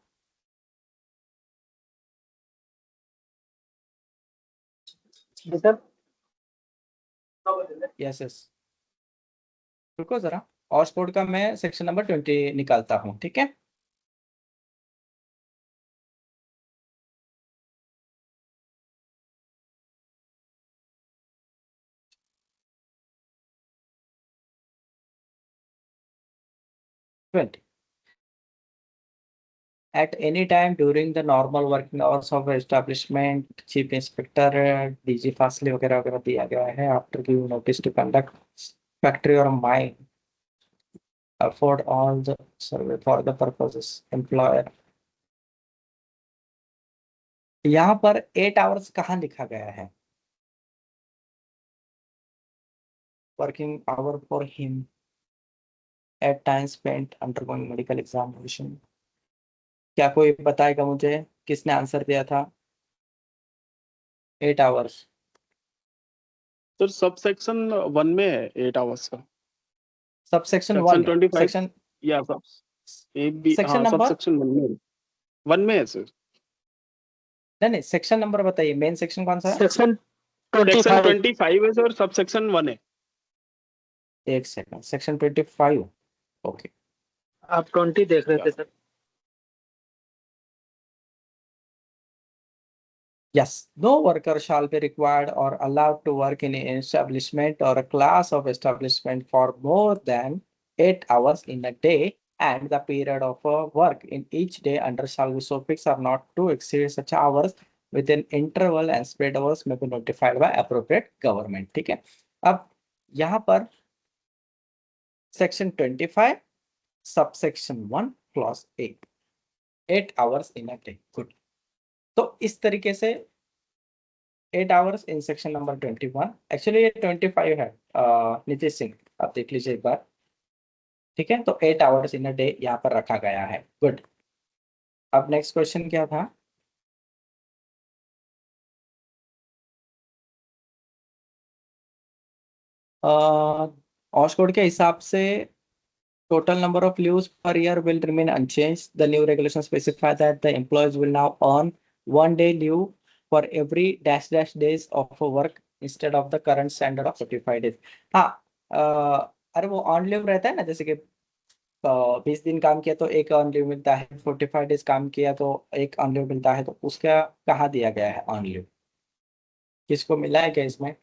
जी सर। यस यस, रुको जरा, ऑक्सफोर्ड का मैं सेक्शन नंबर 20 निकालता हूँ, ठीक है। Twenty at any time during the normal working hours of establishment, chief inspector, DG Fastly वगैरह वगैरह दिया गया है. After giving notice to conduct factory or mine, afford all the survey for the purposes employer. यहाँ पर 8 hours कहाँ लिखा गया है? Working hour for him at time spent undergoing medical examination. क्या कोई बताएगा मुझे किसने आंसर दिया था? 8 hours. सर सब सेक्शन 1 में है 8 आवर्स का. सबसेक्शन सेक्शन 1 25 सेक्शन या सब ए बी. सेक्शन हाँ सब नंबर सेक्शन 1 में है सर. नहीं सेक्शन नंबर बताइए. मेन सेक्शन कौन सा है? सेक्शन सेक्शन 25 25 है सर. सब सेक्शन 1 है. एक सेकंड. सेक्शन 25. ओके. आप 20 देख रहे थे sir. Yes, no worker shall be required or allowed to work in an establishment or a class of establishment for more than 8 hours in a day, and the period of work in each day under shall be so fixed or not to exceed such hours within interval, and spread hours may be notified by appropriate government. ठीक है. अब यहाँ पर section 25 subsection 1 clause 8 hours in a day. Good. तो इस तरीके से 8 hours in section number 21. Actually ये 25 है. नीतीश सिंह आप देख लीजिए एक बार. ठीक है. तो 8 hours in a day यहाँ पर रखा गया है. गुड. अब नेक्स्ट क्वेश्चन क्या था? ऑक्सफोर्ड के हिसाब से total number of leaves per year will remain unchanged. The new regulations specify that the employees will now earn 1 day leave for every dash dash days of work instead of the current standard of 45 days. हाँ. अरे वो on leave रहता है ना, जैसे कि 20 दिन काम किया तो एक ऑन लीव मिलता है, 45 डेज काम किया तो एक ऑन लीव मिलता है. तो उसका कहाँ दिया गया है ऑन लीव? किसको मिला है क्या इसमें?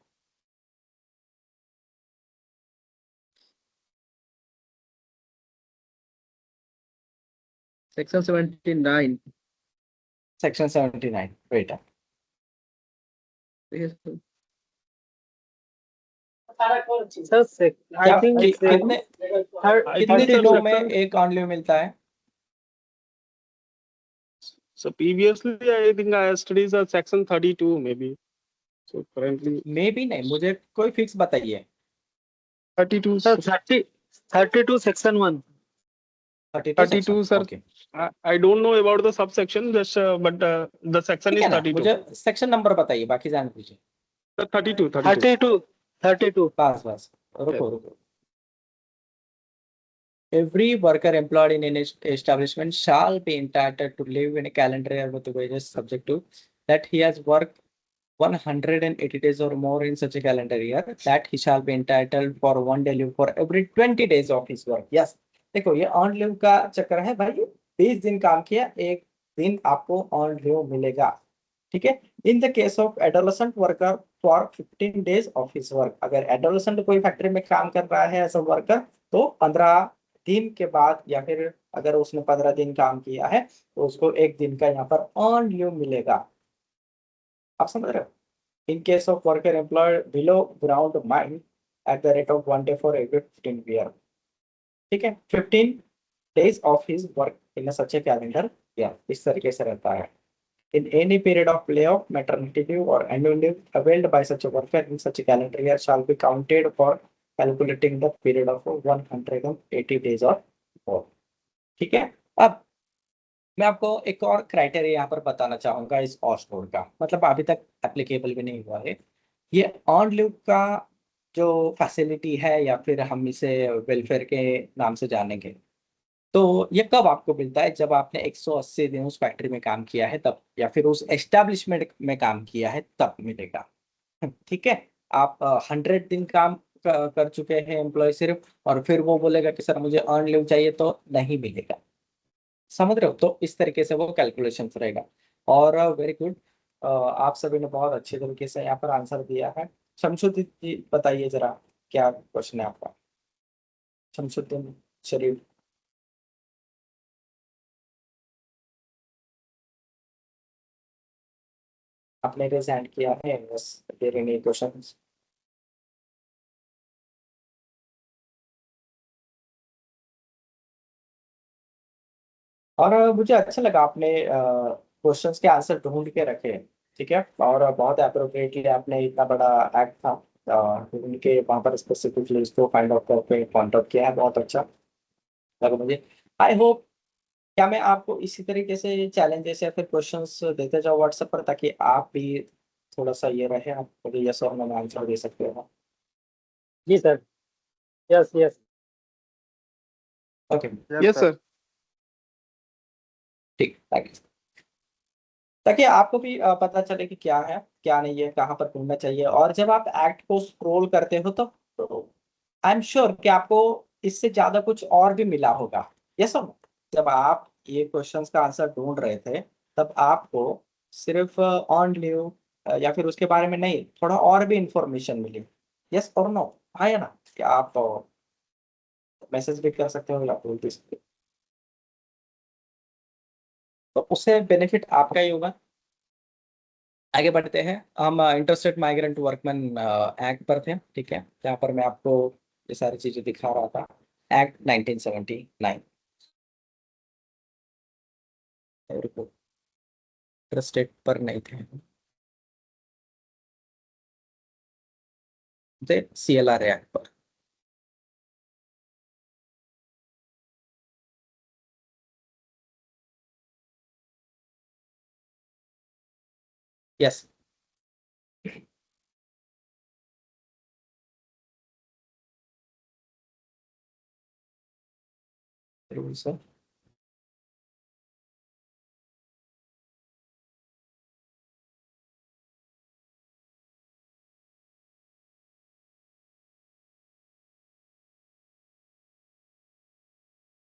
सेक्शन 79. सेक्शन 79. बेटा सर आई थिंक कितने कितने दिनों में एक ऑन लीव मिलता है? So previously I think I studied section 32 maybe. So currently मे भी नहीं, मुझे कोई फिक्स बताइए. 32. Sir 32 section 1. 32 sir. Okay. I don't know about the subsection just but the section ठीक is है ना, 32. मुझे सेक्शन नंबर बताइए, बाकी जान दीजिए. Sir, 32. 32. बस रुको. Every worker employed in an establishment shall be entitled to live in a calendar year with wages subject to that he has worked 180 days or more in such a calendar year, that he shall be entitled for 1 day leave for every 20 days of his work. Yes. देखो ये on leave का चक्कर है भाई. 20 दिन काम किया, एक दिन आपको ऑन लीव मिलेगा. ठीक है. In the case of adolescent worker for 15 days of his work. अगर एडोलेसेंट कोई फैक्ट्री में काम कर रहा है एज अ वर्कर तो 15 दिन के बाद, या फिर अगर उसने 15 दिन काम किया है तो उसको एक दिन का यहाँ पर ऑन लीव मिलेगा. आप समझ रहे हो? In case of worker employed below ground mine at the rate of 1 day for every 15 year. ठीक है. 15 days of his work in a such a calendar year. इस तरीके से रहता है. In any period of layoff, maternity leave or annual leave availed by such a worker in such a calendar year shall be counted for calculating the period of 180 days or more. ठीक है. अब मैं आपको एक और criteria यहाँ पर बताना चाहूंगा इस ऑक्सफोर्ड का, मतलब अभी तक एप्लीकेबल भी नहीं हुआ है. ये ऑन लीव का जो फैसिलिटी है, या फिर हम इसे वेलफेयर के नाम से जानेंगे, तो ये कब आपको मिलता है? जब आपने 180 दिन उस फैक्ट्री में काम किया है तब, या फिर उस एस्टेब्लिशमेंट में काम किया है तब मिलेगा. ठीक है. आप 100 दिन काम कर चुके हैं एम्प्लॉय सिर्फ, और फिर वो बोलेगा कि सर मुझे अर्न लीव चाहिए, तो नहीं मिलेगा. समझ रहे हो? तो इस तरीके से वो कैलकुलेशन रहेगा. और वेरी गुड. आप सभी ने बहुत अच्छे तरीके से यहाँ पर आंसर दिया है. शमसुद्दीन जी बताइए जरा, क्या क्वेश्चन है आपका? शमसुद्दीन शरीफ. आपने रेज हैंड किया है, बस देर एनी क्वेश्चंस? और मुझे अच्छा लगा आपने क्वेश्चंस के आंसर ढूंढ के रखे, ठीक है, और बहुत अप्रोप्रिएटली आपने इतना बड़ा एक्ट था ढूंढ के वहाँ पर स्पेसिफिकली इसको फाइंड आउट करके पॉइंट आउट किया है, बहुत अच्छा लगा मुझे। आई होप, क्या मैं आपको इसी तरीके से चैलेंजेस या फिर क्वेश्चंस देते जाऊँ व्हाट्सएप पर, ताकि आप भी थोड़ा सा ये रहे, आप मुझे यस और नो में आंसर दे सकते हो? जी sir, yes yes. Okay, Yes, sir. ठीक, थैंक यू। ताकि आपको भी पता चले कि क्या है क्या नहीं है, कहाँ पर ढूंढना चाहिए। और जब आप एक्ट को स्क्रॉल करते हो तो आई एम श्योर कि आपको इससे ज्यादा कुछ और भी मिला होगा। यस और नो? जब आप ये क्वेश्चंस का आंसर ढूंढ रहे थे, तब आपको सिर्फ ऑन न्यू या फिर उसके बारे में नहीं, थोड़ा और भी इंफॉर्मेशन मिली। यस और नो? हाँ या ना? कि आप मैसेज भी कर सकते हो या बोल भी सकते हो, तो उससे बेनिफिट आपका ही होगा। आगे बढ़ते हैं, हम इंटरस्टेट माइग्रेंट वर्कमैन एक्ट पर थे, ठीक है, जहाँ पर मैं आपको ये सारी चीजें दिखा रहा था। एक्ट 1979, इंटरस्टेट पर नहीं थे, थे CLR एक्ट पर। Yes sir.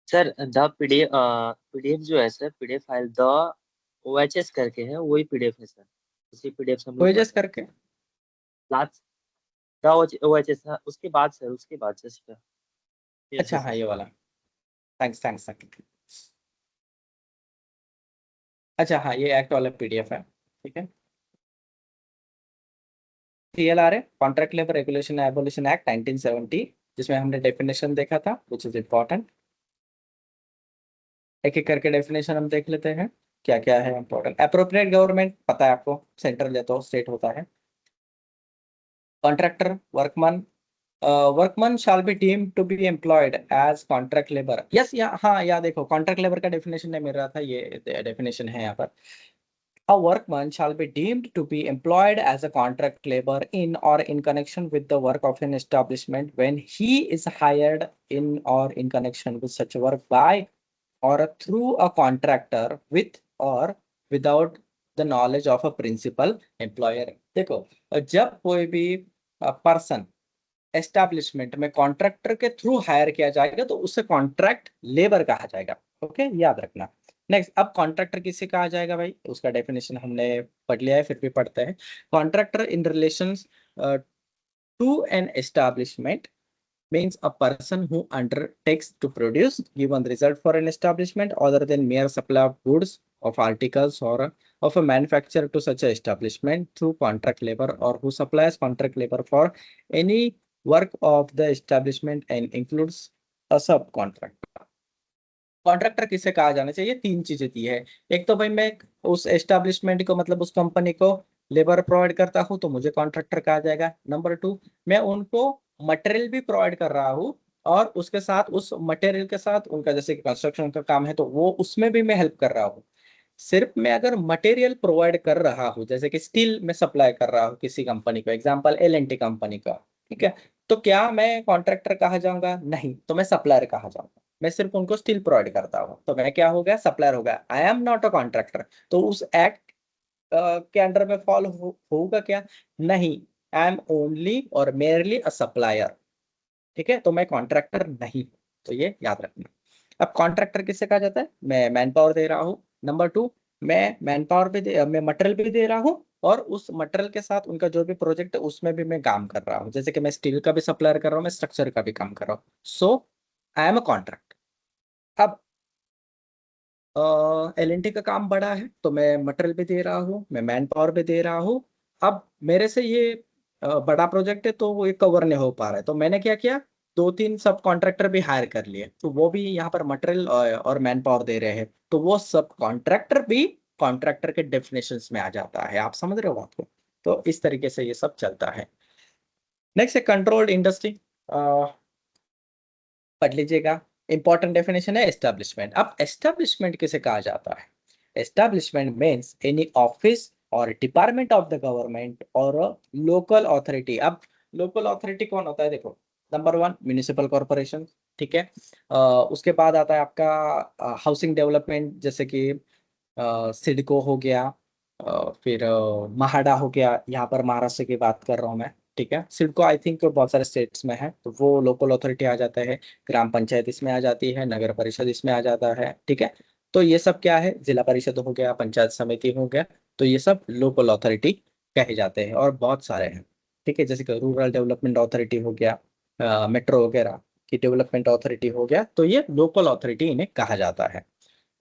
Sir the PDF जो है sir, PDF file the OHS करके है, वही पीडीएफ है सर। उसी पीडीएफ से हम लोग वेजेस करके, लास्ट द OHS है, उसके बाद सर, उसके बाद जस्ट यस अच्छा सर। हाँ ये वाला, थैंक्स थैंक्स थैंक्स। अच्छा हाँ, ये एक्ट वाला PDF है, ठीक है। CLR है, contract labour regulation abolition act 1970, जिसमें हमने डेफिनेशन देखा था, विच इज इम्पोर्टेंट। एक एक करके डेफिनेशन हम देख लेते हैं, क्या क्या है इंपॉर्टेंट। अप्रोप्रिएट गवर्नमेंट पता है आपको, सेंट्रल या तो स्टेट होता है। Contractor, workman shall be deemed to be employed as contract labour. Yes, yeah हाँ, या देखो कॉन्ट्रैक्ट लेबर का डेफिनेशन नहीं मिल रहा था, ये डेफिनेशन है यहाँ पर। A workman shall be deemed to be employed as a contract labor in or in connection with the work of an establishment when he is hired in or in connection with such work by or through a contractor with or without the knowledge of a principal employer। देखो, जब कोई भी person establishment में contractor के through higher किया जाएगा तो उसे कॉन्ट्रैक्ट लेबर कहा जाएगा। ओके, याद रखना। नेक्स्ट, अब कॉन्ट्रैक्टर किसे कहा जाएगा भाई, उसका डेफिनेशन हमने पढ़ लिया है, फिर भी पढ़ते हैं। Contractor in relation to an establishment means a person who undertakes to produce given result for an establishment other than mere supply of goods, of articles, or of a manufacturer to such a establishment through contract labor, or who supplies contract labor for any work of the establishment and includes a subcontract। Contractor किसे कहा जाना चाहिए, तीन चीजें दी है। एक तो भाई मैं उस एस्टेब्लिशमेंट को, मतलब उस कंपनी को लेबर प्रोवाइड करता हूँ तो मुझे कॉन्ट्रैक्टर कहा जाएगा। नंबर टू, मैं उनको मटेरियल भी प्रोवाइड कर रहा हूँ और उसके साथ, उस मटेरियल के साथ उनका जैसे कि कंस्ट्रक्शन का काम है तो वो उसमें भी मैं हेल्प कर रहा हूँ। सिर्फ मैं अगर मटेरियल प्रोवाइड कर रहा हूँ, जैसे कि स्टील में सप्लाई कर रहा हूँ किसी कंपनी को, एग्जांपल L&T कंपनी का, ठीक है, तो क्या मैं कॉन्ट्रैक्टर कहा जाऊंगा? नहीं, तो मैं सप्लायर कहा जाऊंगा। मैं सिर्फ उनको स्टील प्रोवाइड करता हूँ तो मैं क्या हो गया, सप्लायर हो गया। I am not a contractor. तो उस एक्ट के अंडर में फॉलो होगा क्या? नहीं, आई एम ओनली और मेयरली अ सप्लायर, ठीक है, तो मैं कॉन्ट्रैक्टर नहीं। तो ये याद रखना। अब कॉन्ट्रैक्टर किससे कहा जाता है? मैं मैन पावर दे रहा हूँ। नंबर टू, मैं मटेरियल भी दे रहा हूँ और उस मटेरियल के साथ उनका जो भी प्रोजेक्ट है उसमें भी मैं काम कर रहा हूँ, जैसे कि मैं स्टील का भी सप्लायर कर रहा हूँ, मैं स्ट्रक्चर का भी काम कर रहा हूँ। सो आई एम अ कॉन्ट्रैक्ट। अब LNT का काम बड़ा है तो मैं मटेरियल भी दे रहा हूँ, मैं मैन पावर भी दे रहा हूँ। अब मेरे से ये बड़ा प्रोजेक्ट है तो वो ये कवर नहीं हो पा रहा है, तो मैंने क्या किया, 2-3 सब कॉन्ट्रैक्टर भी हायर कर लिए, तो वो भी यहाँ पर मटेरियल और मैन पावर दे रहे हैं, तो वो सब कॉन्ट्रैक्टर भी कॉन्ट्रैक्टर के डेफिनेशंस में आ जाता है। आप समझ रहे हो बात को? तो इस तरीके से ये सब चलता है। नेक्स्ट है कंट्रोल्ड इंडस्ट्री, पढ़ लीजिएगा। इंपॉर्टेंट डेफिनेशन है एस्टेब्लिशमेंट। अब एस्टेब्लिशमेंट किसे कहा जाता है? एस्टेब्लिशमेंट मीन्स एनी ऑफिस और डिपार्टमेंट ऑफ द गवर्नमेंट और लोकल अथॉरिटी। अब लोकल अथॉरिटी कौन होता है? देखो, नंबर 1 म्यूनिसिपल कॉर्पोरेशन, ठीक है। उसके बाद आता है आपका हाउसिंग डेवलपमेंट, जैसे कि सिडको हो गया, फिर महाडा हो गया, यहाँ पर महाराष्ट्र की बात कर रहा हूँ मैं, ठीक है। सिडको आई थिंक बहुत सारे स्टेट्स में है, तो वो लोकल अथॉरिटी आ जाता है। ग्राम पंचायत इसमें आ जाती है, नगर परिषद इसमें आ जाता है, ठीक है। तो ये सब क्या है? जिला परिषद हो गया, पंचायत समिति हो गया, तो ये सब लोकल अथॉरिटी कहे जाते हैं, और बहुत सारे हैं, ठीक है। जैसे कि रूरल डेवलपमेंट अथॉरिटी हो गया, मेट्रो वगैरह की डेवलपमेंट अथॉरिटी हो गया, तो ये लोकल अथॉरिटी इन्हें कहा जाता है।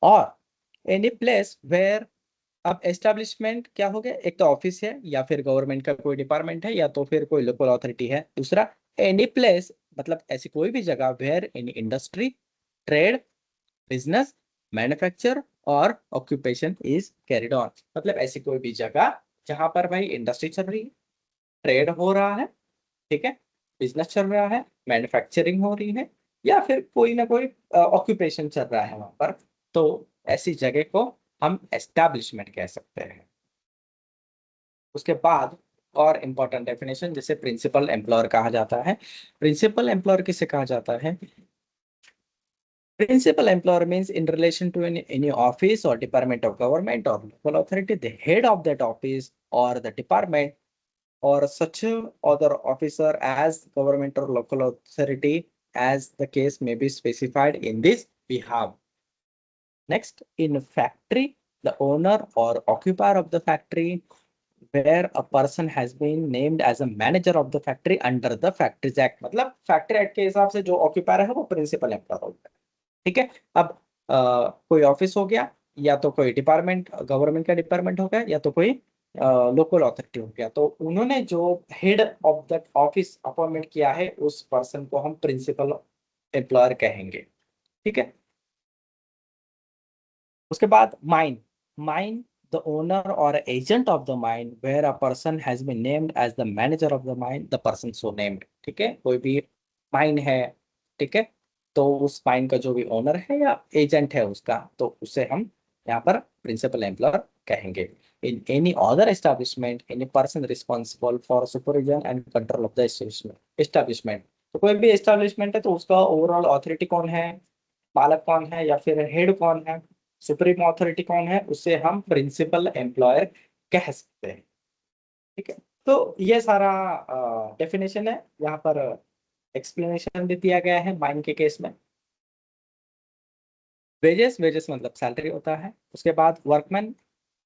और एनी प्लेस वेयर, अब एस्टेब्लिशमेंट क्या हो गया? एक तो ऑफिस है, या फिर गवर्नमेंट का कोई डिपार्टमेंट है, या तो फिर कोई लोकल अथॉरिटी है। दूसरा, एनी प्लेस मतलब ऐसी कोई भी जगह where any industry, trade, business, manufacture और ऑक्यूपेशन इज कैरिड ऑन। मतलब ऐसी कोई भी जगह जहां पर भाई इंडस्ट्री चल रही है, ट्रेड हो रहा है, ठीक है, बिजनेस चल रहा है, मैन्युफैक्चरिंग हो रही है, या फिर कोई ना कोई ऑक्यूपेशन चल रहा है वहां पर, तो ऐसी जगह को हम एस्टैब्लिशमेंट कह सकते हैं। उसके बाद और इम्पोर्टेंट डेफिनेशन, जैसे प्रिंसिपल एम्प्लॉयर कहा जाता है। प्रिंसिपल एम्प्लॉयर किसे कहा जाता है? Principal employer means in relation to any office or department of government or local authority, the head of that office or the department or such other officer as government or local authority as the case may be specified in this behalf. Next, in factory, the owner or occupier of the factory where a person has been named as a manager of the factory under the Factories Act. मतलब factory act के हिसाब से जो occupier है वो principal employer होता है, ठीक है। अब कोई ऑफिस हो गया, या तो कोई डिपार्टमेंट गवर्नमेंट का डिपार्टमेंट हो गया, या तो कोई लोकल अथॉरिटी हो गया, तो उन्होंने जो head of that office appointment किया है, उस पर्सन को हम प्रिंसिपल एम्प्लॉयर कहेंगे, ठीक है। उसके बाद माइन, माइन द ओनर और agent of the mine where a person has been named as the manager of the mine, the person so named, ठीक है। कोई भी माइन है, ठीक है, तो उस माइन का जो भी ओनर है या एजेंट है उसका, तो उसे हम यहाँ पर प्रिंसिपल एम्प्लॉयर कहेंगे। In any other establishment any person responsible for supervision and control of the establishment. तो कोई भी एस्टेब्लिशमेंट है तो उसका ओवरऑल अथॉरिटी कौन है, मालक कौन है, या फिर हेड कौन है, सुप्रीम अथॉरिटी कौन है, उससे हम प्रिंसिपल एम्प्लॉयर कह सकते हैं, ठीक है। तो ये सारा डेफिनेशन है, यहाँ पर एक्सप्लेनेशन भी दिया गया है माइन के केस में। वेजेस, वेजेस मतलब सैलरी होता है। उसके बाद वर्कमैन,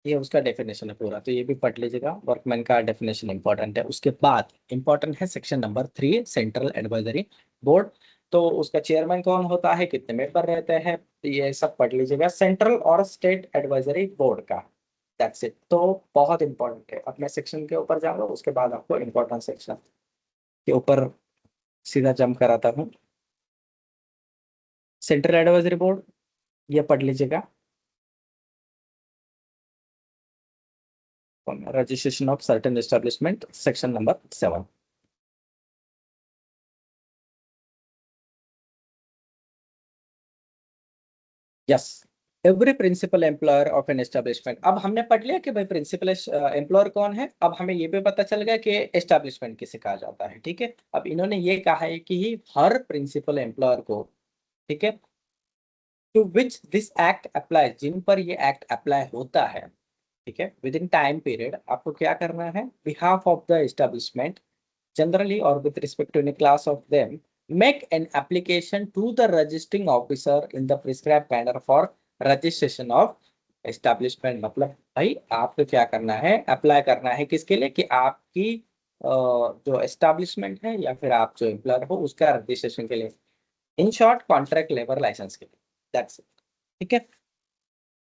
ये उसका डेफिनेशन है पूरा, तो ये भी पढ़ लीजिएगा, वर्कमैन का डेफिनेशन इंपॉर्टेंट है। उसके बाद इंपॉर्टेंट है section number 3, central advisory board. तो उसका चेयरमैन कौन होता है, कितने मेंबर रहते हैं, ये सब पढ़ लीजिएगा, सेंट्रल और स्टेट एडवाइजरी बोर्ड का। That's it. तो बहुत इंपॉर्टेंट है। अब मैं सेक्शन के ऊपर जाऊंगा, उसके बाद आपको इंपॉर्टेंट सेक्शन के ऊपर सीधा जंप कराता हूँ। सेंट्रल एडवाइजरी बोर्ड, ये पढ़ लीजिएगा। Registration of certain establishment, section number 7. Yes, every principal employer of an establishment. अब हमने पढ़ लिया कि भाई प्रिंसिपल एम्प्लॉयर कौन है, अब हमें ये भी पता चल गया कि एस्टेब्लिशमेंट किसे कहा जाता है, ठीक है। अब इन्होंने ये कहा है कि हर प्रिंसिपल एम्प्लॉयर को, ठीक है, to which this act apply, जिन पर ये एक्ट अप्लाई होता है, ठीक है, विद इन टाइम पीरियड, आपको क्या करना है, behalf of the establishment generally or with respect to any class of them, make an application to the registering officer in the prescribed manner for registration of establishment। मतलब भाई आपको क्या करना है, अप्लाई करना है किसके लिए, कि आपकी जो एस्टेब्लिशमेंट है या फिर आप जो एम्प्लॉयर हो उसका रजिस्ट्रेशन के लिए, in short contract labour licence के लिए, दैट्स इट, ठीक है।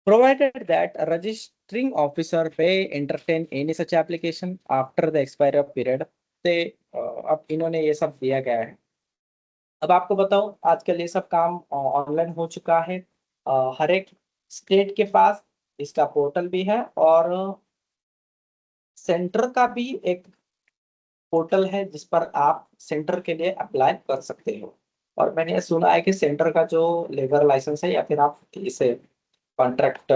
provided that a registering officer may entertain any such application after the expiry of period से अब इन्होंने ये सब दिया गया है। अब आपको बताओ, आजकल ये सब काम ऑनलाइन हो चुका है। हर एक स्टेट के पास इसका पोर्टल भी है और सेंटर का भी एक पोर्टल है जिस पर आप सेंटर के लिए अप्लाई कर सकते हो। और मैंने सुना है कि सेंटर का जो लेबर लाइसेंस है या फिर आप इसे कॉन्ट्रैक्ट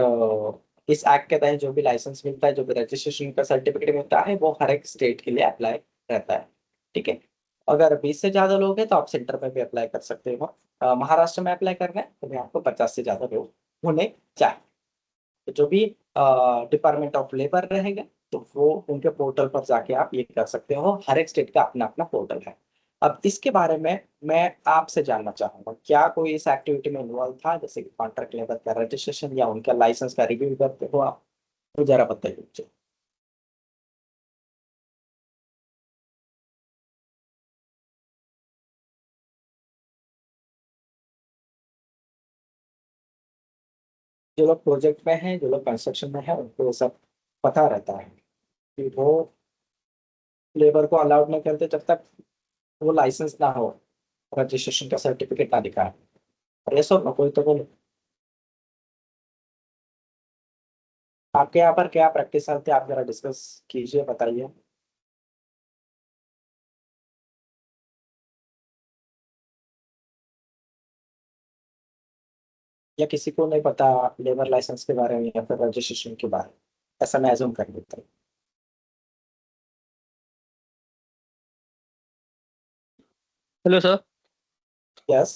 इस एक्ट के तहत जो भी लाइसेंस मिलता है, जो भी रजिस्ट्रेशन का सर्टिफिकेट मिलता है, वो हर एक स्टेट के लिए अप्लाई रहता है। ठीक है, अगर 20 से ज्यादा लोग हैं तो आप सेंटर में भी अप्लाई कर सकते हो। महाराष्ट्र में अप्लाई करना है तो भी आपको 50 से ज्यादा लोग होने चाहिए। तो जो भी डिपार्टमेंट ऑफ लेबर रहेगा तो वो उनके पोर्टल पर जाके आप ये कर सकते हो। हर एक स्टेट का अपना अपना पोर्टल है। अब इसके बारे में मैं आपसे जानना चाहूंगा, क्या कोई इस एक्टिविटी में इन्वॉल्व था, जैसे कि कॉन्ट्रैक्ट लेबर का रजिस्ट्रेशन या उनका लाइसेंस का रिव्यू करते हो आप? तो जरा बताइए मुझे। जो लोग प्रोजेक्ट में हैं, जो लोग कंस्ट्रक्शन में है, उनको ये सब पता रहता है कि वो लेबर को अलाउड नहीं करते जब तक वो लाइसेंस ना हो, रजिस्ट्रेशन का सर्टिफिकेट ना दिखाए। और ये सब ना कोई तो बोलो, आपके यहाँ पर क्या प्रैक्टिस चलती है, आप जरा डिस्कस कीजिए, बताइए। या किसी को नहीं पता लेबर लाइसेंस के बारे में या फिर रजिस्ट्रेशन के बारे में, ऐसा मैं एज्यूम कर लेता हूँ। Hello sir. Yes.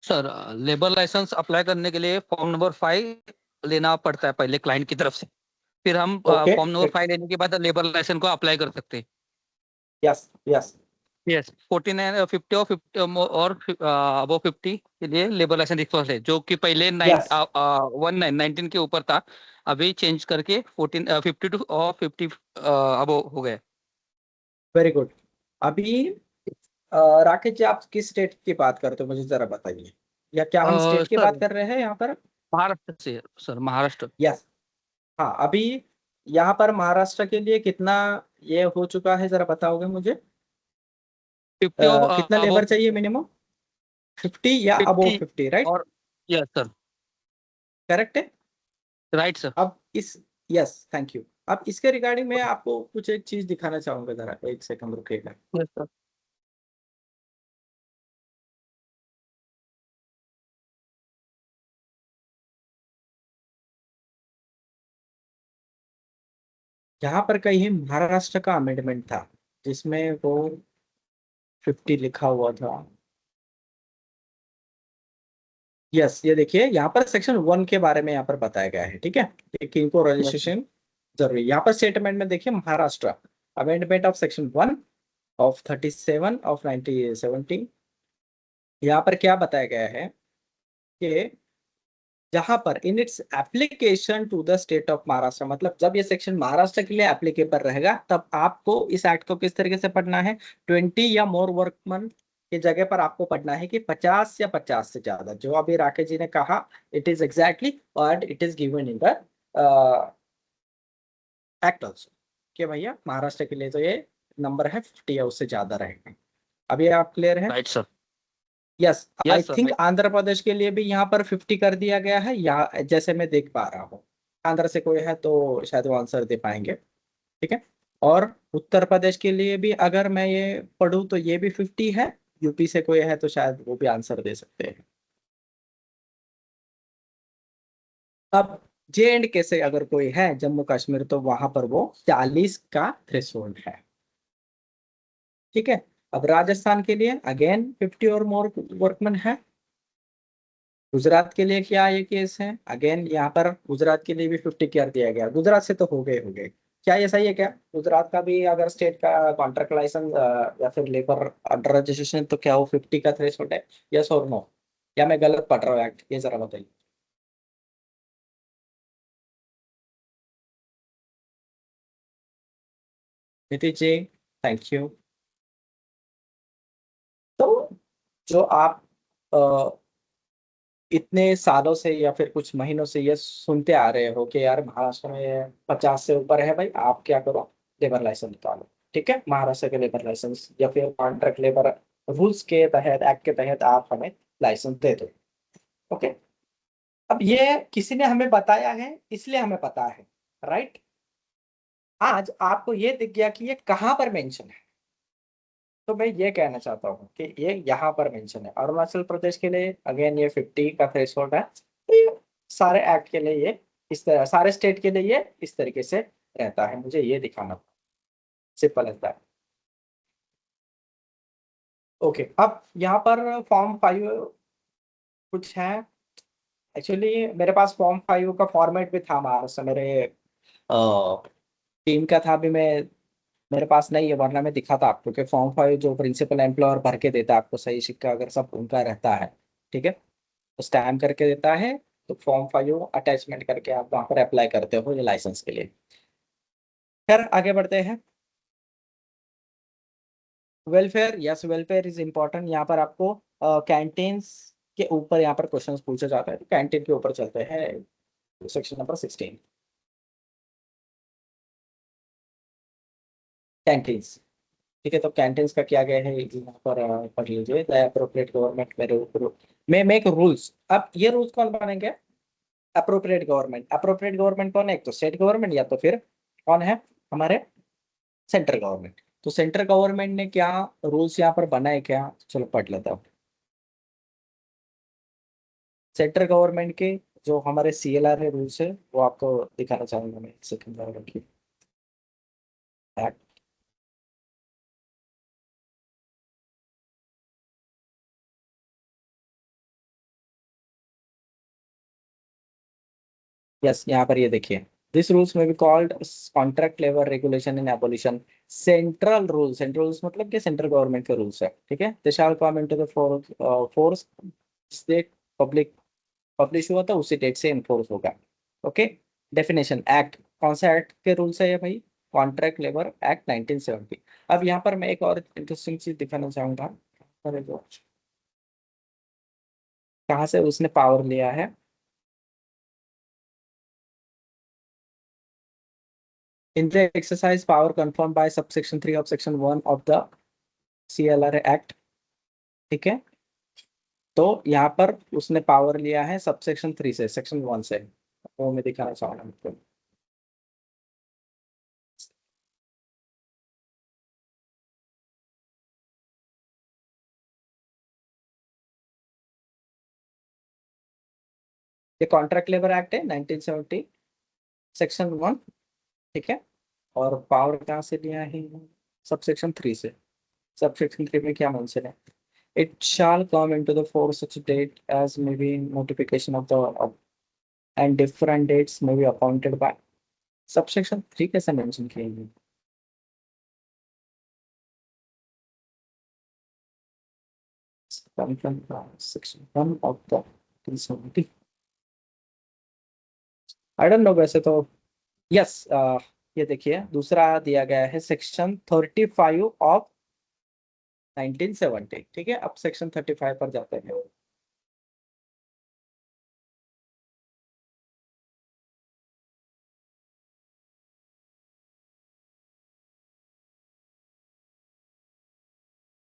Sir, labour licence apply करने के लिए फॉर्म नंबर 5 लेना पड़ता है पहले क्लाइंट की तरफ से। फिर हम ओके। फॉर्म नंबर 5 लेने के बाद लेबर लाइसेंस को अप्लाई कर सकते हैं। Yes yes. यस, 49 50 और 50 और अबव 50 के लिए लेबर लाइसेंस रिक्वेस्ट है, जो कि पहले यस। 19 के ऊपर था। अभी चेंज करके 52 और 50 अबव हो गए। Very good. अभी राकेश जी, आप किस स्टेट की बात करते हो मुझे जरा बताइए, या क्या हम स्टेट की बात सर, कर रहे हैं यहाँ पर? महाराष्ट्र से सर, महाराष्ट्र। यस। हाँ, अभी यहाँ पर महाराष्ट्र के लिए कितना ये हो चुका है, जरा बताओगे मुझे? 50 कितना अबव लेबर चाहिए मिनिमम? 50 या अबोव 50 50, राइट? और यस सर, करेक्ट है। Right sir. अब इस यस, थैंक यू। अब इसके रिगार्डिंग मैं आपको कुछ एक चीज दिखाना चाहूंगा, जरा एक सेकंड रुकिएगा। Yes sir. यहाँ पर कहीं महाराष्ट्र का अमेंडमेंट था जिसमें वो 50 लिखा हुआ था। यस, ये देखिए यहाँ पर सेक्शन 1 के बारे में यहाँ पर बताया गया है। ठीक है, कि इनको यस सर। रजिस्ट्रेशन जरूरी है। यहाँ पर स्टेटमेंट में देखिए, Maharashtra amendment of section 1 of 37 of 1970। यहाँ पर क्या बताया गया है कि जहां पर in its application to the state of Maharashtra, मतलब जब ये सेक्शन महाराष्ट्र के लिए एप्लीकेबल रहेगा तब आपको इस एक्ट को किस तरीके से पढ़ना है, 20 या मोर वर्कमैन की जगह पर आपको पढ़ना है कि 50 या 50 से ज्यादा, जो अभी राकेश जी ने कहा। इट इज एग्जैक्टली और it is given in the act also, कि भैया महाराष्ट्र के लिए तो ये नंबर है 50 या उससे ज्यादा रहेगा। अभी आप क्लियर है? Right sir. यस। आई yes think sir. Andhra Pradesh के लिए भी यहाँ पर 50 कर दिया गया है, या जैसे मैं देख पा रहा हूँ। आंध्र से कोई है तो शायद वो आंसर दे पाएंगे। ठीक है। और उत्तर प्रदेश के लिए भी अगर मैं ये पढ़ूँ तो ये भी 50 है। यूपी से कोई है तो शायद वो भी आंसर दे सकते हैं। अब जे एंड के से अगर कोई है, जम्मू कश्मीर, तो वहां पर वो 40 का थ्रेशोल्ड है। ठीक है। अब राजस्थान के लिए अगेन 50 और मोर वर्कमैन है। गुजरात के लिए क्या ये केस है, अगेन यहाँ पर गुजरात के लिए भी 50 कर दिया गया। गुजरात से तो हो गए। क्या ये सही है क्या? गुजरात का भी अगर स्टेट का कॉन्ट्रैक्ट लाइसेंस या फिर लेबर अंडर रजिस्ट्रेशन, तो क्या वो 50 का थ्रेशोल्ड है? यस और नो? या मैं गलत पढ़ रहा हूँ एक्ट, ये जरा बताइए। Nitish ji, thank you. तो जो आप इतने सालों से या फिर कुछ महीनों से ये सुनते आ रहे हो कि यार महाराष्ट्र में 50 से ऊपर है भाई, आप क्या करो, लेबर लाइसेंस निकालो। ठीक है, महाराष्ट्र के लेबर लाइसेंस या फिर कॉन्ट्रैक्ट लेबर रूल्स के तहत, एक्ट के तहत आप हमें लाइसेंस दे दो। ओके, अब ये किसी ने हमें बताया है इसलिए हमें पता है, राइट। आज आपको ये दिख गया कि ये कहाँ पर मेंशन है, तो मैं ये कहना चाहता हूँ कि ये यहाँ पर मेंशन है। अरुणाचल प्रदेश के लिए अगेन ये 50 का थ्रेशोल्ड है, तो ये सारे एक्ट के लिए ये इस तरह, सारे स्टेट के लिए ये इस तरीके से रहता है, मुझे ये दिखाना, सिंपल एज दैट। ओके, अब यहाँ पर फॉर्म 5 कुछ है। एक्चुअली मेरे पास फॉर्म 5 का फॉर्मेट भी था महाराष्ट्र, मेरे टीम का था, भी मैं, मेरे पास नहीं है, वरना मैं दिखाता आपको कि फॉर्म 5 जो प्रिंसिपल एम्प्लॉयर भर के देता है आपको, सही सिक्का अगर सब उनका रहता है, ठीक है, तो स्टैम्प करके देता है, तो फॉर्म 5 अटैचमेंट करके आप वहां पर अप्लाई करते हो ये लाइसेंस के लिए। खैर आगे बढ़ते हैं। Welfare, yes welfare is important. यहाँ पर आपको कैंटीन्स के ऊपर यहाँ पर क्वेश्चंस पूछे जाते हैं, कैंटीन के ऊपर चलते हैं, सेक्शन नंबर 16, कैंटीन्स। ठीक है, तो कैंटीन्स का क्या गया है यहाँ पर पढ़ लीजिए। द अप्रोप्रिएट गवर्नमेंट में मेक रूल्स। अब ये रूल्स कौन बनेंगे? Appropriate government. अप्रोप्रिएट गवर्नमेंट कौन है? एक तो स्टेट गवर्नमेंट, या तो फिर कौन है हमारे सेंट्रल गवर्नमेंट। तो सेंट्रल गवर्नमेंट ने क्या रूल्स यहाँ पर बनाए क्या, चलो पढ़ लेता हूँ। सेंट्रल गवर्नमेंट के जो हमारे CLR है, रूल्स है, वो आपको दिखाना चाहूंगा मैं, एक सेकंड रखिए। यस, यहाँ पर ये देखिए, this rules may be called contract labour regulation in abolition. Central rule, central rules मतलब कि सेंट्रल गवर्नमेंट के रूल्स है, ठीक है। They shall come into the force state public publish हुआ था उसी डेट से इन्फोर्स होगा। ओके, डेफिनेशन एक्ट, कौन सा एक्ट के रूल्स है ये भाई? Contract labour act 1970। अब यहाँ पर मैं एक और इंटरेस्टिंग चीज दिखाना चाहूंगा। अरे जो कहाँ से उसने पावर लिया है, in the exercise power confirmed by subsection 3 of section 1 of the CLR Act। ठीक है, तो यहाँ पर उसने पावर लिया है सबसेक्शन 3 से, सेक्शन 1 से, वो मैं दिखाना चाहूंगा आपको। ये कॉन्ट्रैक्ट लेबर एक्ट है 1970, सेक्शन 1, ठीक है। और पावर कहाँ से लिया है? सबसेक्शन 3 से। सबसेक्शन 3 में क्या मेंशन है? It shall come into the force such date as may be notification of the and different dates may be appointed by। Subsection 3 कैसे मेंशन किया है? come from section 1 of the 370। I don't know वैसे तो। Yes, ये देखिए दूसरा दिया गया है सेक्शन 35 ऑफ 1970। ठीक है, अब सेक्शन 35 पर जाते हैं।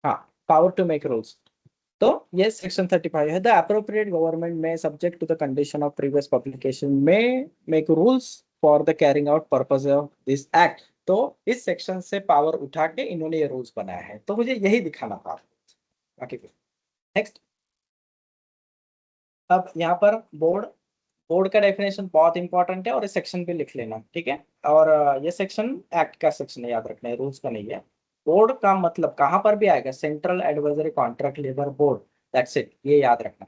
हाँ, पावर टू मेक रूल्स। तो ये सेक्शन 35 है। द अप्रोप्रिएट गवर्नमेंट में subject to the condition of previous publication may make rules for the carrying out purpose of this act. तो इस सेक्शन से पावर उठा के इन्होंने ये रूल्स बनाया है, तो मुझे यही दिखाना था बाकी। नेक्स्ट, अब यहाँ पर बोर्ड, बोर्ड का डेफिनेशन बहुत इंपॉर्टेंट है और इस सेक्शन पे लिख लेना, ठीक है। और ये सेक्शन एक्ट का सेक्शन है, याद रखना है, रूल्स का नहीं है। बोर्ड का मतलब कहाँ पर भी आएगा, central advisory contract labour board, that's it, ये याद रखना।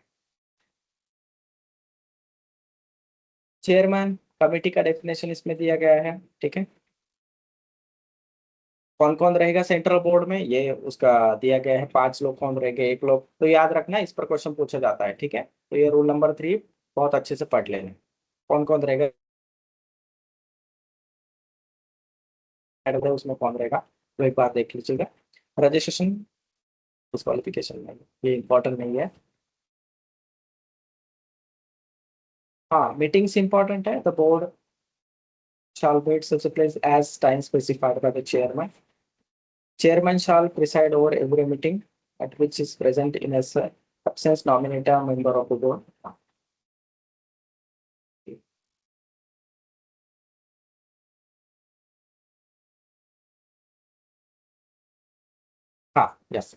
चेयरमैन कमेटी का डेफिनेशन इसमें दिया गया है, ठीक है। कौन कौन रहेगा सेंट्रल बोर्ड में, ये उसका दिया गया है, 5 लोग कौन रहेंगे, 1 लोग, तो याद रखना, इस पर क्वेश्चन पूछा जाता है, ठीक है। तो ये रूल नंबर 3 बहुत अच्छे से पढ़ लेना, कौन कौन रहेगा उसमें, कौन रहेगा, तो एक बार देख लीजिएगा। रजिस्ट्रेशन डिस्क्वालिफिकेशन नहीं, ये इंपॉर्टेंट नहीं है। हाँ, मीटिंग्स इंपॉर्टेंट है. The board shall meet such a place as time specified by the chairman. Chairman shall preside over every meeting at which is present in his absence nominate a member of the board. हाँ, yes.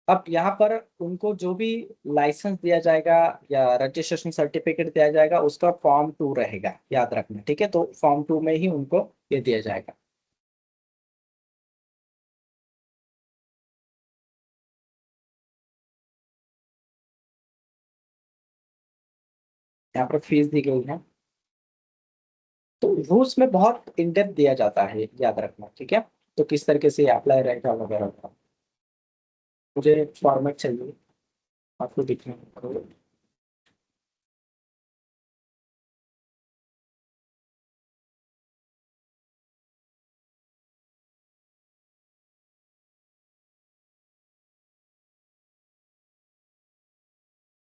अब यहाँ पर उनको जो भी licence दिया जाएगा या रजिस्ट्रेशन सर्टिफिकेट दिया जाएगा उसका फॉर्म 2 रहेगा, याद रखना. ठीक है, तो फॉर्म 2 में ही उनको ये दिया जाएगा. यहाँ पर फीस दी गई है. तो रूल्स में बहुत इन डेप्थ दिया जाता है, याद रखना. ठीक है, तो किस तरीके से अप्लाई रहेगा वगैरह. मुझे फॉर्मेट चाहिए आपको दिखना.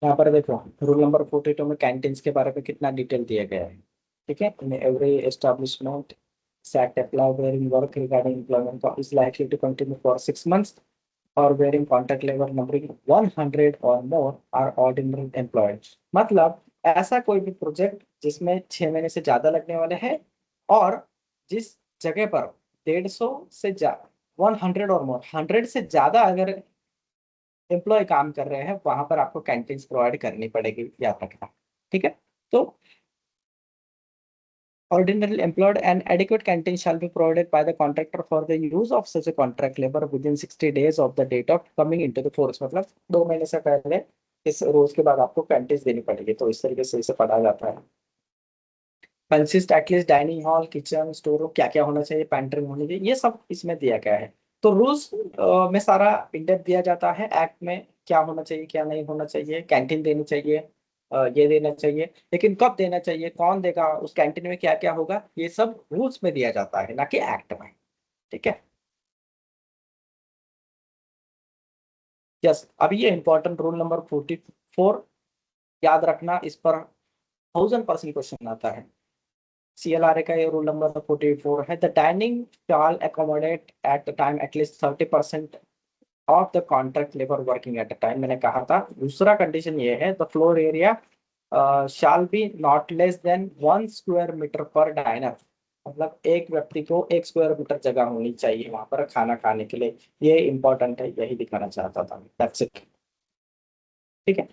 यहाँ पर देखो, रूल नंबर 42 में कैंटीन्स के बारे में कितना डिटेल दिया गया है. ठीक है, in every establishment act apply wherein work regarding employment is likely to continue for 6 months और वेयरिंग कॉन्ट्रैक्ट लेबर नंबरिंग 100 और मोर आर ऑर्डिनरी एम्प्लॉयड. मतलब ऐसा कोई भी प्रोजेक्ट जिसमें 6 महीने से ज्यादा लगने वाले हैं और जिस जगह पर 150 से 100 और मोर 100 से ज्यादा अगर एम्प्लॉय काम कर रहे हैं वहां पर आपको कैंटीन्स प्रोवाइड करनी पड़ेगी, याद रखना. ठीक है, तो ordinarily employed and adequate canteen shall be provided by the contractor for the use of such a contract labor within 60 days of the date of coming into the force. मतलब 2 महीने से पहले इस रोज के बाद आपको कैंटीन देनी पड़ेगी. तो इस तरीके से इसे पढ़ा जाता है. Consist at least dining hall, kitchen, store room, क्या क्या होना चाहिए, पैंट्री होनी चाहिए, ये सब इसमें दिया गया है. तो रूल्स में सारा इंडेप्थ दिया जाता है. एक्ट में क्या होना चाहिए, क्या नहीं होना चाहिए, कैंटीन देनी चाहिए, ये देना चाहिए, लेकिन कब देना चाहिए, कौन देगा, उस कैंटीन में क्या क्या होगा, ये सब रूल्स में दिया जाता है, ना कि एक्ट में. ठीक है, यस. अभी ये इंपॉर्टेंट रूल नंबर 44 याद रखना, इस पर 1000% क्वेश्चन आता है. CLRA का ये रूल नंबर 44 है. The dining shall accommodate at the time at least 30% of the contract labour working at a time. मैंने कहा था. दूसरा कंडीशन ये है, the floor area shall be not less than 1 square metre per diner. मतलब एक व्यक्ति को 1 स्क्वायर मीटर जगह होनी चाहिए वहां पर खाना खाने के लिए. ये इंपॉर्टेंट है, यही दिखाना चाहता था. That's it. ठीक है,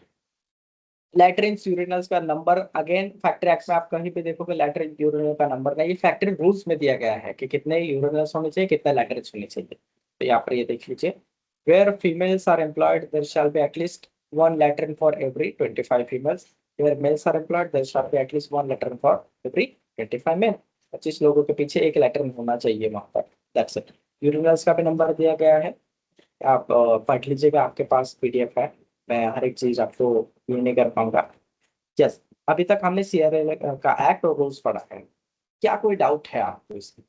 लैट्रिन यूरिनल्स का नंबर अगेन फैक्ट्री एक्ट में आप कहीं पे देखोगे लैट्रिन यूरिनल का नंबर नहीं, ये फैक्ट्री रूल्स में दिया गया है कि कितने यूरिनल्स होने चाहिए, कितने लैट्रिन्स होने चाहिए. तो यहाँ पर ये देख लीजिए. Where females are employed there shall be at least 1 latrine for every 25 females. Where males are employed there shall be at least 1 latrine for every 25 male. 25 लोगों के पीछे एक लैट्रिन होना चाहिए वहां पर. That's it. यूरिनल्स का भी नंबर दिया गया है, आप पढ़ लीजिएगा, आपके पास PDF है. मैं हर एक चीज आपको ये नहीं कर पाऊंगा. यस, अभी तक हमने CRA का एक्ट और रूल्स पढ़ा है. क्या कोई डाउट है आपको इसमें?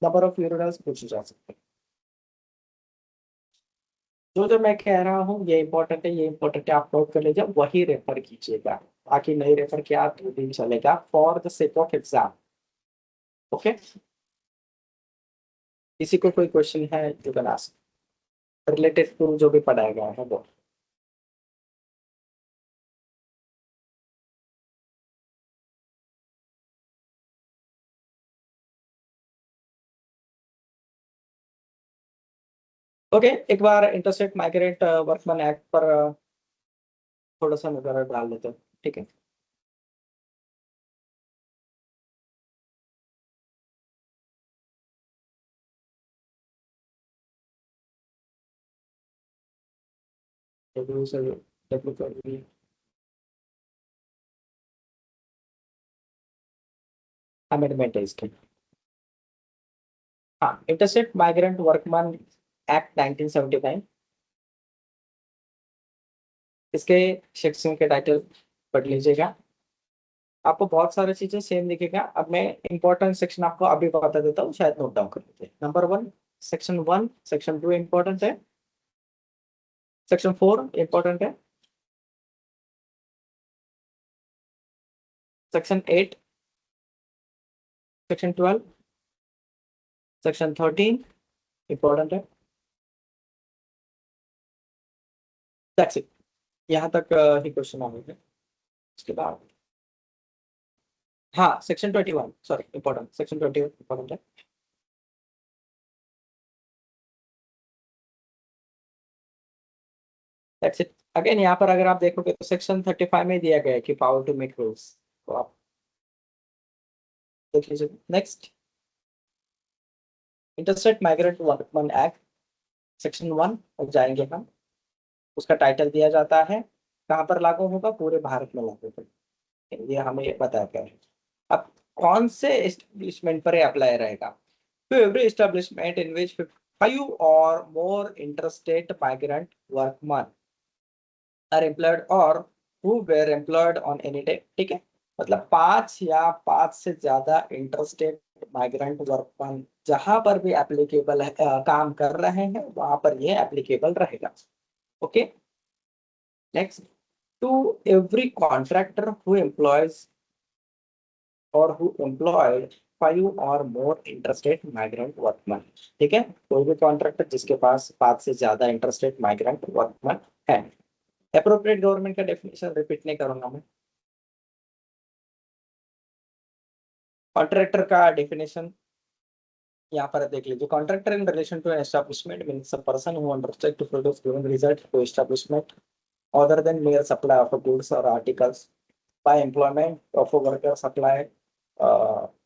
नंबर ऑफ यूरिनल्स पूछे जा सकते हैं. जो जो मैं कह रहा हूँ ये इंपॉर्टेंट है, ये इंपॉर्टेंट है, आप नोट कर लीजिए, वही रेफर कीजिएगा. बाकी नहीं रेफर किया तो दिन चलेगा for the sake of exam. Okay, किसी को कोई क्वेश्चन है you can ask related to जो भी पढ़ाया गया है वो. ओके, एक बार इंटरस्टेट माइग्रेंट वर्कमैन एक्ट पर थोड़ा सा नजर डाल लेते हैं. ठीक है, अमेंडमेंट है इसकी. हाँ, इंटरस्टेट माइग्रेंट वर्कमैन एक्ट 1979. इसके सेक्शन के टाइटल पढ़ लीजिएगा, आपको बहुत सारी चीजें सेम दिखेगा. अब मैं इंपॉर्टेंट सेक्शन आपको अभी बता देता हूँ, शायद नोट डाउन कर लीजिए. नंबर 1 सेक्शन 1, सेक्शन 2 इंपॉर्टेंट है, सेक्शन 4 इंपॉर्टेंट है, सेक्शन 8, सेक्शन 12, सेक्शन 13 इंपॉर्टेंट है। दैट्स इट, यहाँ तक ही क्वेश्चन आ गए। उसके बाद हाँ section 21 sorry important, section 21 important है। That's it. अगेन यहाँ पर अगर आप देखोगे तो सेक्शन 35 में दिया गया है कि पावर टू मेक रूल्स, तो आप देख लीजिए। Next, interstate migrant workman act, section 1 और जाएंगे हम। उसका टाइटल दिया जाता है, कहाँ पर लागू होगा, पूरे भारत में लागू होगा, ये हमें बताया गया है। अब कौन से एस्टेब्लिशमेंट पर अप्लाई रहेगा, तो एवरी एस्टेब्लिशमेंट इन विच 5 और more interstate migrant workman are employed or who were employed on any day, ठीक है। मतलब 5 या 5 से ज्यादा इंटरस्टेट माइग्रेंट वर्कमैन जहां पर भी एप्लीकेबल है, काम कर रहे हैं वहां पर ये एप्लीकेबल रहेगा। Okay, next, to every contractor who employs और हु एम्प्लॉयड 5 और मोर इंटरस्टेट माइग्रेंट वर्कमैन, ठीक है। कोई भी कॉन्ट्रैक्टर जिसके पास 5 से ज्यादा इंटरस्टेट माइग्रेंट वर्कमैन है। एप्रोप्रिएट गवर्नमेंट का डेफिनेशन रिपीट नहीं करूंगा मैं। कॉन्ट्रैक्टर का डेफिनेशन यहाँ पर देख लीजिए। Contractor in relation to establishment means a person who undertakes to produce given result to establishment other than mere supply of goods or articles by employment of a worker supply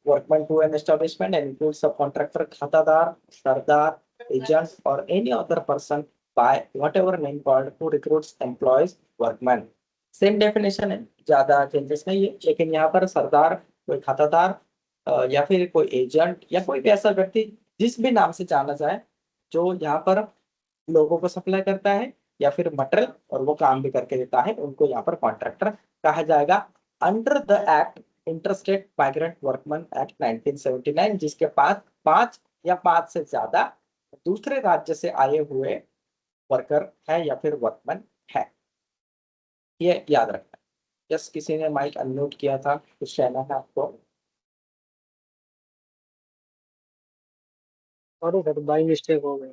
workman to an establishment and includes subcontractor, khatadar, sardar, agent or any other person by whatever name called who recruits employees workman। Same definition है, ज्यादा changes नहीं है, लेकिन यहाँ पर सरदार, कोई खातादार या फिर कोई एजेंट या कोई भी ऐसा व्यक्ति जिस भी नाम से जाना जाए जो यहाँ पर लोगों को सप्लाई करता है या फिर मटेरियल और वो काम भी करके देता है, उनको यहाँ पर कॉन्ट्रैक्टर कहा जाएगा। Under the act interstate migrant workman act 1979, जिसके पास 5 या 5 से ज्यादा दूसरे राज्य से आए हुए वर्कर है या फिर वर्कमैन है, ये याद रखना है। यस, किसी ने माइक अनम्यूट किया था, कुछ कहना है आपको? सॉरी सर, बाई मिस्टेक हो गई।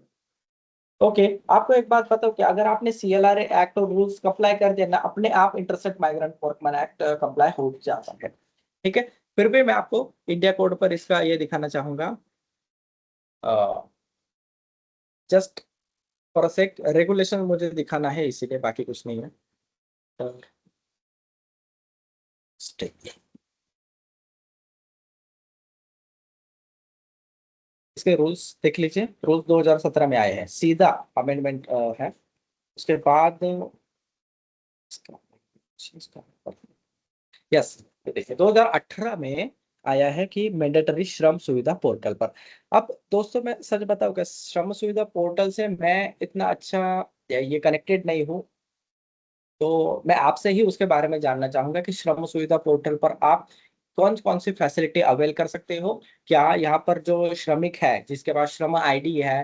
ओके, आपको एक बात बताओ कि अगर आपने CLRA एक्ट और रूल्स अप्लाई कर दिया ना, अपने आप interstate migrant workman act comply हो जाता है, ठीक है। फिर भी मैं आपको इंडिया कोड पर इसका ये दिखाना चाहूंगा, just for a sake, regulation मुझे दिखाना है इसीलिए, बाकी कुछ नहीं है। इसके रूल्स देख लीजिए। रूल्स 2017 में आए हैं, सीधा अमेंडमेंट है। उसके बाद यस, देखिए 2018 में आया है कि मैंडेटरी श्रम सुविधा पोर्टल पर। अब दोस्तों मैं सच बताऊं क्या, श्रम सुविधा पोर्टल से मैं इतना अच्छा ये कनेक्टेड नहीं हूँ, तो मैं आपसे ही उसके बारे में जानना चाहूंगा कि श्रम सुविधा पोर्टल पर आप कौन कौन सी फैसिलिटी अवेल कर सकते हो। क्या यहाँ पर जो श्रमिक है जिसके पास श्रम आईडी है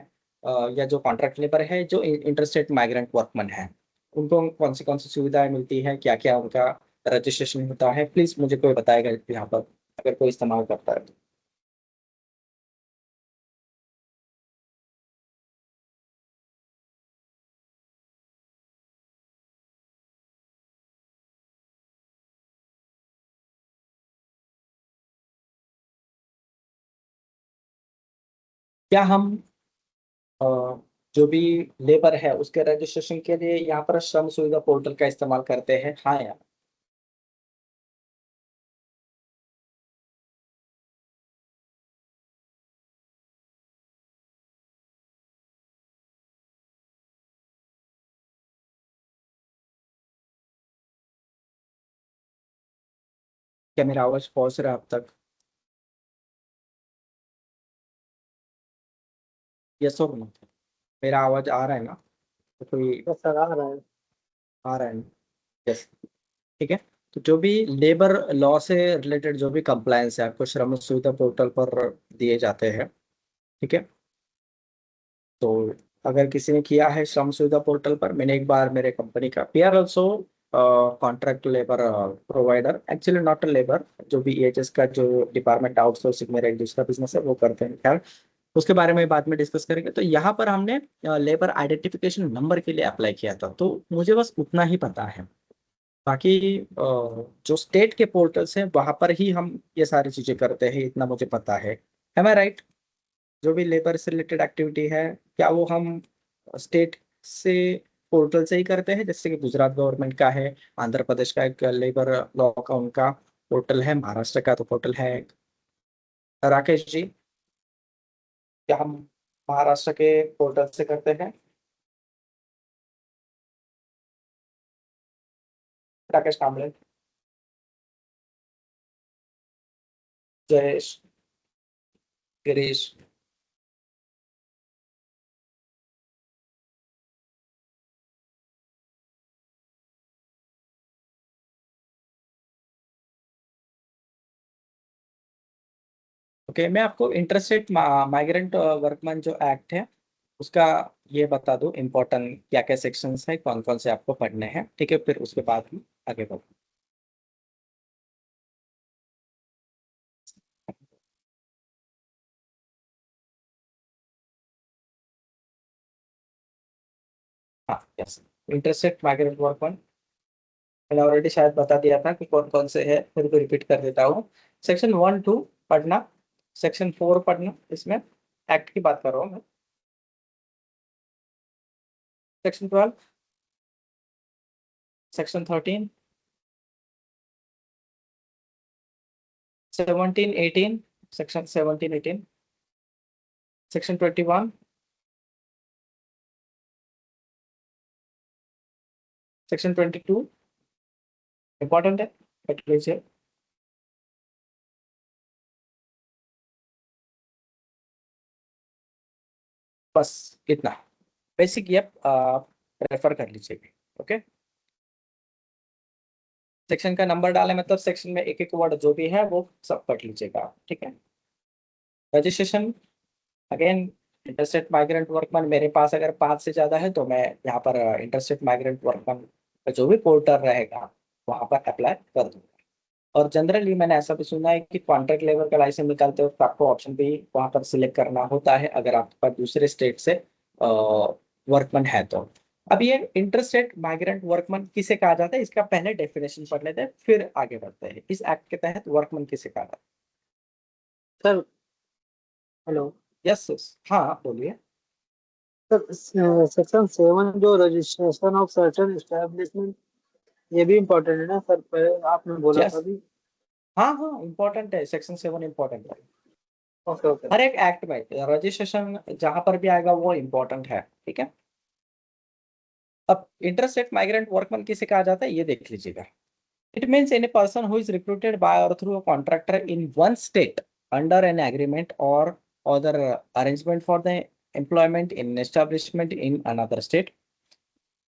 या जो कॉन्ट्रैक्ट लेबर है, जो इंटरस्टेट माइग्रेंट वर्कमैन है, उनको कौन सी सुविधाएं मिलती है, क्या क्या उनका रजिस्ट्रेशन होता है, प्लीज मुझे कोई बताएगा यहाँ पर अगर कोई इस्तेमाल करता है तो। क्या हम अ, जो भी लेबर है उसके रजिस्ट्रेशन के लिए यहाँ पर श्रम सुविधा पोर्टल का इस्तेमाल करते हैं, हाँ या? क्या मेरा आवाज पहुंच रहा है अब तक? यस और नो? मेरा आवाज आ रहा है ना? तो कोई बस सर आ रहा है। आ रहा है ना? यस, ठीक है। तो जो भी लेबर लॉ से रिलेटेड जो भी कंप्लायंस है आपको श्रम सुविधा पोर्टल पर दिए जाते हैं, ठीक है। तो अगर किसी ने किया है श्रम सुविधा पोर्टल पर, मैंने एक बार मेरे कंपनी का, we are also contract labour provider, actually not a labour, जो भी EHS का जो डिपार्टमेंट आउटसोर्सिंग मेरा एक दूसरा बिजनेस है वो करते हैं, खैर उसके बारे में बाद में डिस्कस करेंगे। तो यहाँ पर हमने लेबर आइडेंटिफिकेशन नंबर के लिए अप्लाई किया था, तो मुझे बस उतना ही पता है। बाकी जो स्टेट के पोर्टल्स हैं वहां पर ही हम ये सारी चीजें करते हैं, इतना मुझे पता है। एम आई राइट? जो भी लेबर से रिलेटेड एक्टिविटी है, क्या वो हम स्टेट से पोर्टल से ही करते हैं? जैसे कि गुजरात गवर्नमेंट का है, आंध्र प्रदेश का एक लेबर लॉ का उनका पोर्टल है, महाराष्ट्र का तो पोर्टल है। राकेश जी, क्या हम महाराष्ट्र के पोर्टल से करते हैं? राकेश कांबळे, जयेश, गिरीश, ओके। मैं आपको इंटरस्टेट माइग्रेंट वर्कमैन जो एक्ट है उसका ये बता दूं, इम्पोर्टेंट क्या क्या सेक्शंस है, कौन कौन से आपको पढ़ने हैं, ठीक है? फिर उसके बाद हम आगे बढ़ें। हाँ, यस। इंटरस्टेट माइग्रेंट वर्कमैन मैंने ऑलरेडी शायद बता दिया था कि कौन कौन से है, फिर भी रिपीट कर देता हूँ। सेक्शन 1-2 पढ़ना, सेक्शन 4 पढ़ना, इसमें एक्ट की बात कर रहा हूँ मैं। Section 12, section 13, 17, 18, section 17, 18, section 21, section 22 important है, पढ़ लीजिए। बस इतना बेसिक, ये आप रेफर कर लीजिए। ओके, सेक्शन का नंबर डाले मतलब सेक्शन में एक एक वर्ड जो भी है वो सब पढ़ लीजिएगा, ठीक है? Registration, again interstate migrant workman, मेरे पास अगर 5 से ज्यादा है तो मैं यहाँ पर इंटरस्टेट माइग्रेंट वर्कमैन का जो भी पोर्टल रहेगा वहां पर अप्लाई कर दूंगा। और जनरली मैंने ऐसा भी सुना है कि कॉन्ट्रैक्ट लेबर का लाइसेंस निकालते वक्त आपको ऑप्शन भी वहां पर सिलेक्ट करना होता है अगर आपके पास दूसरे स्टेट से वर्कमैन है तो। अब ये इंटरस्टेट माइग्रेंट वर्कमैन किसे कहा जाता है, इसका पहले डेफिनेशन पढ़ लेते हैं फिर आगे बढ़ते हैं। इस एक्ट के तहत वर्कमैन किसे कहा जाता सर हेलो। है? यस, हाँ बोलिए। सर सेक्शन 7 जो रजिस्ट्रेशन ऑफ सर्टेन एस्टेब्लिशमेंट, ये भी इम्पोर्टेंट है ना सर? पहले आपने बोला यस, था अभी। हाँ हाँ इम्पोर्टेंट है, सेक्शन 7 इम्पोर्टेंट है। Okay okay. हर एक एक्ट में रजिस्ट्रेशन जहां पर भी आएगा वो इम्पोर्टेंट है, ठीक है? अब इंटरस्टेट माइग्रेंट वर्कमैन किसे कहा जाता है ये देख लीजिएगा। It means any person who is recruited by or through a contractor in one state under an agreement or other arrangement for the employment in establishment in another state,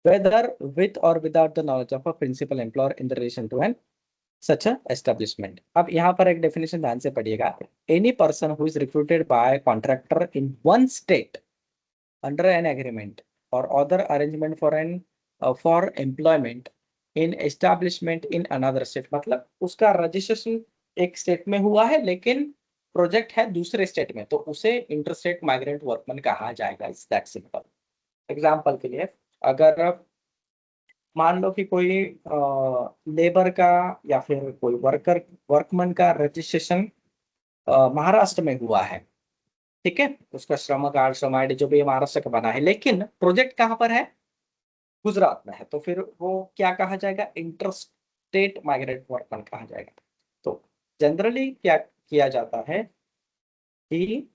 whether with or without the knowledge of a principal employer in the relation to an such a establishment। अब यहाँ पर एक definition ध्यान से पढ़िएगा। Any person who is recruited bye contractor in one state under an agreement or other arrangement for employment in establishment in another state, मतलब उसका registration एक स्टेट में हुआ है लेकिन प्रोजेक्ट है दूसरे स्टेट में, तो उसे इंटरस्टेट माइग्रेंट वर्कमैन कहा जाएगा। It's that simple. एग्जांपल के लिए, अगर मान लो कि कोई लेबर का या फिर कोई वर्कमैन का रजिस्ट्रेशन महाराष्ट्र में हुआ है, ठीक है? उसका श्रम कार्ड, श्रम आईडी जो भी महाराष्ट्र का बना है, लेकिन प्रोजेक्ट कहाँ पर है? गुजरात में है, तो फिर वो क्या कहा जाएगा? इंटरस्टेट माइग्रेंट वर्कमैन कहा जाएगा। तो जनरली क्या किया जाता है कि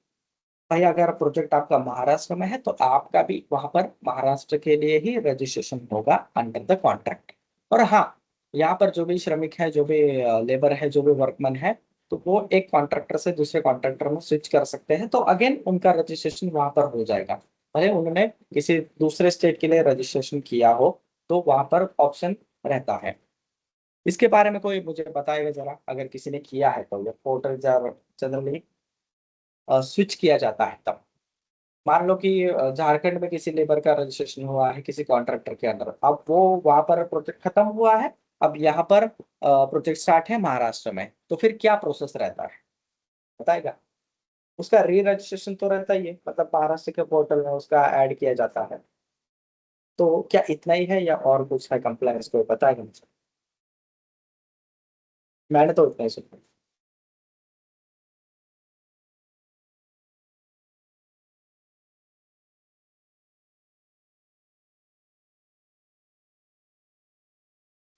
भाई अगर प्रोजेक्ट आपका महाराष्ट्र में है तो आपका भी वहां पर महाराष्ट्र के लिए ही रजिस्ट्रेशन होगा अंडर द कॉन्ट्रैक्ट। और हाँ, यहाँ पर जो भी श्रमिक है, जो भी लेबर है, जो भी वर्कमैन है, तो वो एक कॉन्ट्रैक्टर से दूसरे कॉन्ट्रैक्टर में स्विच कर सकते हैं, तो अगेन उनका रजिस्ट्रेशन वहां पर हो जाएगा। भले उन्होंने किसी दूसरे स्टेट के लिए रजिस्ट्रेशन किया हो तो वहां पर ऑप्शन रहता है। इसके बारे में कोई मुझे बताएगा जरा, अगर किसी ने किया है तो ये पोर्टल जनरली स्विच किया जाता है तब। मान लो कि झारखंड में किसी लेबर का रजिस्ट्रेशन हुआ है किसी कॉन्ट्रैक्टर के अंदर, अब वो वहां पर प्रोजेक्ट खत्म हुआ है, अब यहाँ पर प्रोजेक्ट स्टार्ट है महाराष्ट्र में, तो फिर क्या प्रोसेस रहता है बताएगा? उसका री रजिस्ट्रेशन तो रहता ही है, मतलब महाराष्ट्र के पोर्टल में उसका ऐड किया जाता है। तो क्या इतना ही है या और कुछ है कंप्लायंस, को बताएगा मुझे? मैंने तो इतना ही सुना।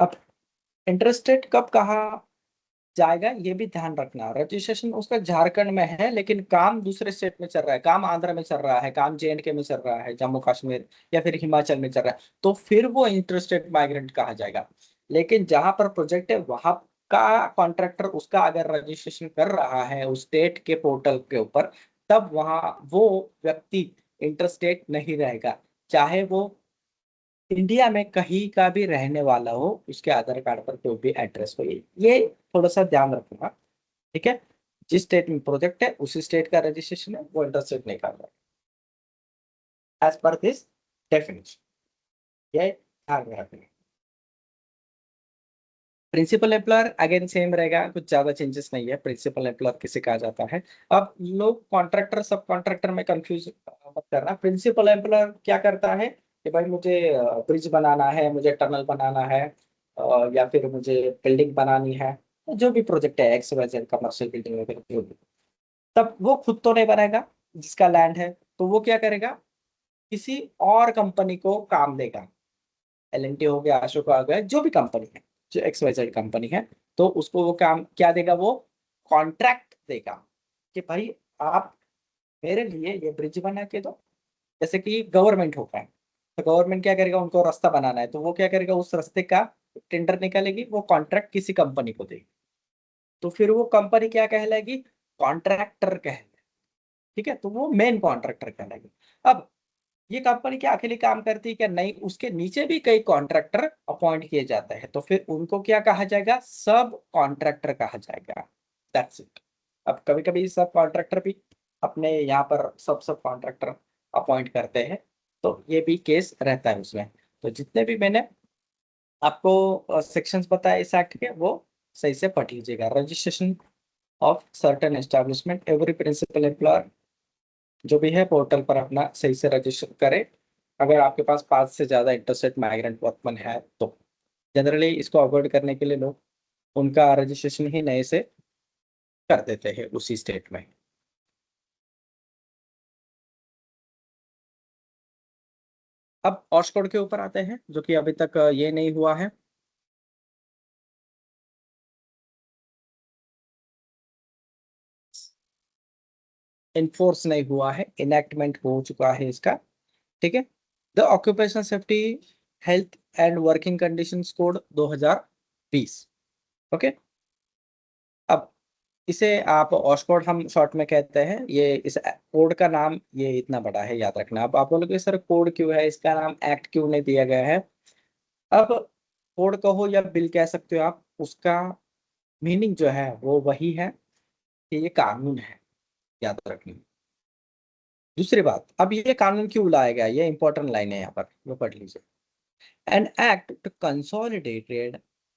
अब इंटरेस्टेड कब कहा जाएगा ये भी ध्यान रखना। रजिस्ट्रेशन उसका झारखंड में है लेकिन काम दूसरे स्टेट में चल रहा है, काम आंध्र में चल रहा है, काम JNK में चल रहा है, जम्मू कश्मीर या फिर हिमाचल में चल रहा है, तो फिर वो इंटरेस्टेड माइग्रेंट कहा जाएगा। लेकिन जहां पर प्रोजेक्ट है वहां का कॉन्ट्रैक्टर उसका अगर रजिस्ट्रेशन कर रहा है उस स्टेट के पोर्टल के ऊपर, तब वहां वो व्यक्ति इंटरस्टेट नहीं रहेगा, चाहे वो इंडिया में कहीं का भी रहने वाला हो, उसके आधार कार्ड पर कोई भी एड्रेस हो। ये थोड़ा सा ध्यान रखना, ठीक है? जिस स्टेट में प्रोजेक्ट है उसी स्टेट का रजिस्ट्रेशन है, वो इंटरस्टेट नहीं कर रहा एज पर दिस डेफिनेशन। ये ध्यान में रखना। प्रिंसिपल एम्प्लॉयर अगेन सेम रहेगा, कुछ ज्यादा चेंजेस नहीं है। प्रिंसिपल एम्प्लॉयर किसे कहा जाता है? अब लोग कॉन्ट्रैक्टर सब कॉन्ट्रैक्टर में कंफ्यूज मत करना। प्रिंसिपल एम्प्लॉयर क्या करता है कि भाई मुझे ब्रिज बनाना है, मुझे टनल बनाना है, या फिर मुझे बिल्डिंग बनानी है, जो भी प्रोजेक्ट है XYZ कमर्शियल बिल्डिंग वगैरह जो भी, तब वो खुद तो नहीं बनाएगा जिसका लैंड है, तो वो क्या करेगा, किसी और कंपनी को काम देगा। LNT हो गया, अशोका हो गया, जो भी कंपनी है, जो XYZ कंपनी है, तो उसको वो काम क्या देगा, वो कॉन्ट्रैक्ट देगा कि भाई आप मेरे लिए ये ब्रिज बना के दो। जैसे कि गवर्नमेंट होता है, तो गवर्नमेंट क्या करेगा, उनको रास्ता बनाना है, तो वो क्या करेगा, उस रास्ते का टेंडर निकालेगी, वो कॉन्ट्रैक्ट किसी कंपनी को देगी, तो फिर वो कंपनी क्या कहलाएगी, कॉन्ट्रैक्टर कहलाएगी। ठीक है, तो वो मेन कॉन्ट्रैक्टर कहलाएगी। अब ये कंपनी क्या अकेली काम करती है क्या? नहीं, उसके नीचे भी कई कॉन्ट्रैक्टर अपॉइंट किए जाते हैं, तो फिर उनको क्या कहा जाएगा, सब कॉन्ट्रैक्टर कहा जाएगा। That's it. अब कभी कभी सब कॉन्ट्रैक्टर भी अपने यहाँ पर सब कॉन्ट्रैक्टर अपॉइंट करते हैं, तो ये भी केस रहता है उसमें। तो जितने भी मैंने आपको सेक्शंस बताए इस एक्ट के, वो सही से पढ़ लीजिएगा। Registration of certain establishment, every principal employer जो भी है पोर्टल पर अपना सही से रजिस्टर करे। अगर आपके पास 5 से ज़्यादा इंटरस्टेट माइग्रेंट वर्कमैन है तो जनरली इसको अवॉइड करने के लिए लोग उनका रजिस्ट्रेशन ही नए से कर देते हैं उसी स्टेट में। अब ऑक्सफोर्ड के ऊपर आते हैं, जो कि अभी तक ये नहीं हुआ है। इन्फोर्स नहीं हुआ है, इनैक्टमेंट हो चुका है इसका। ठीक है, the occupation safety health and working conditions code 2020। Okay, अब इसे आप ऑक्सफोर्ड हम शॉर्ट में कहते हैं। ये इस कोड का नाम ये इतना बड़ा है, याद रखना। अब आप बोलोगे सर कोड क्यों है, इसका नाम एक्ट क्यों नहीं दिया गया है? अब कोड कहो या बिल कह सकते हो आप, उसका मीनिंग जो है वो वही है कि ये कानून है, याद रखना। दूसरी बात, अब ये कानून क्यों लाया गया, ये इंपॉर्टेंट लाइन है यहाँ पर, वो पढ़ लीजिए। An act to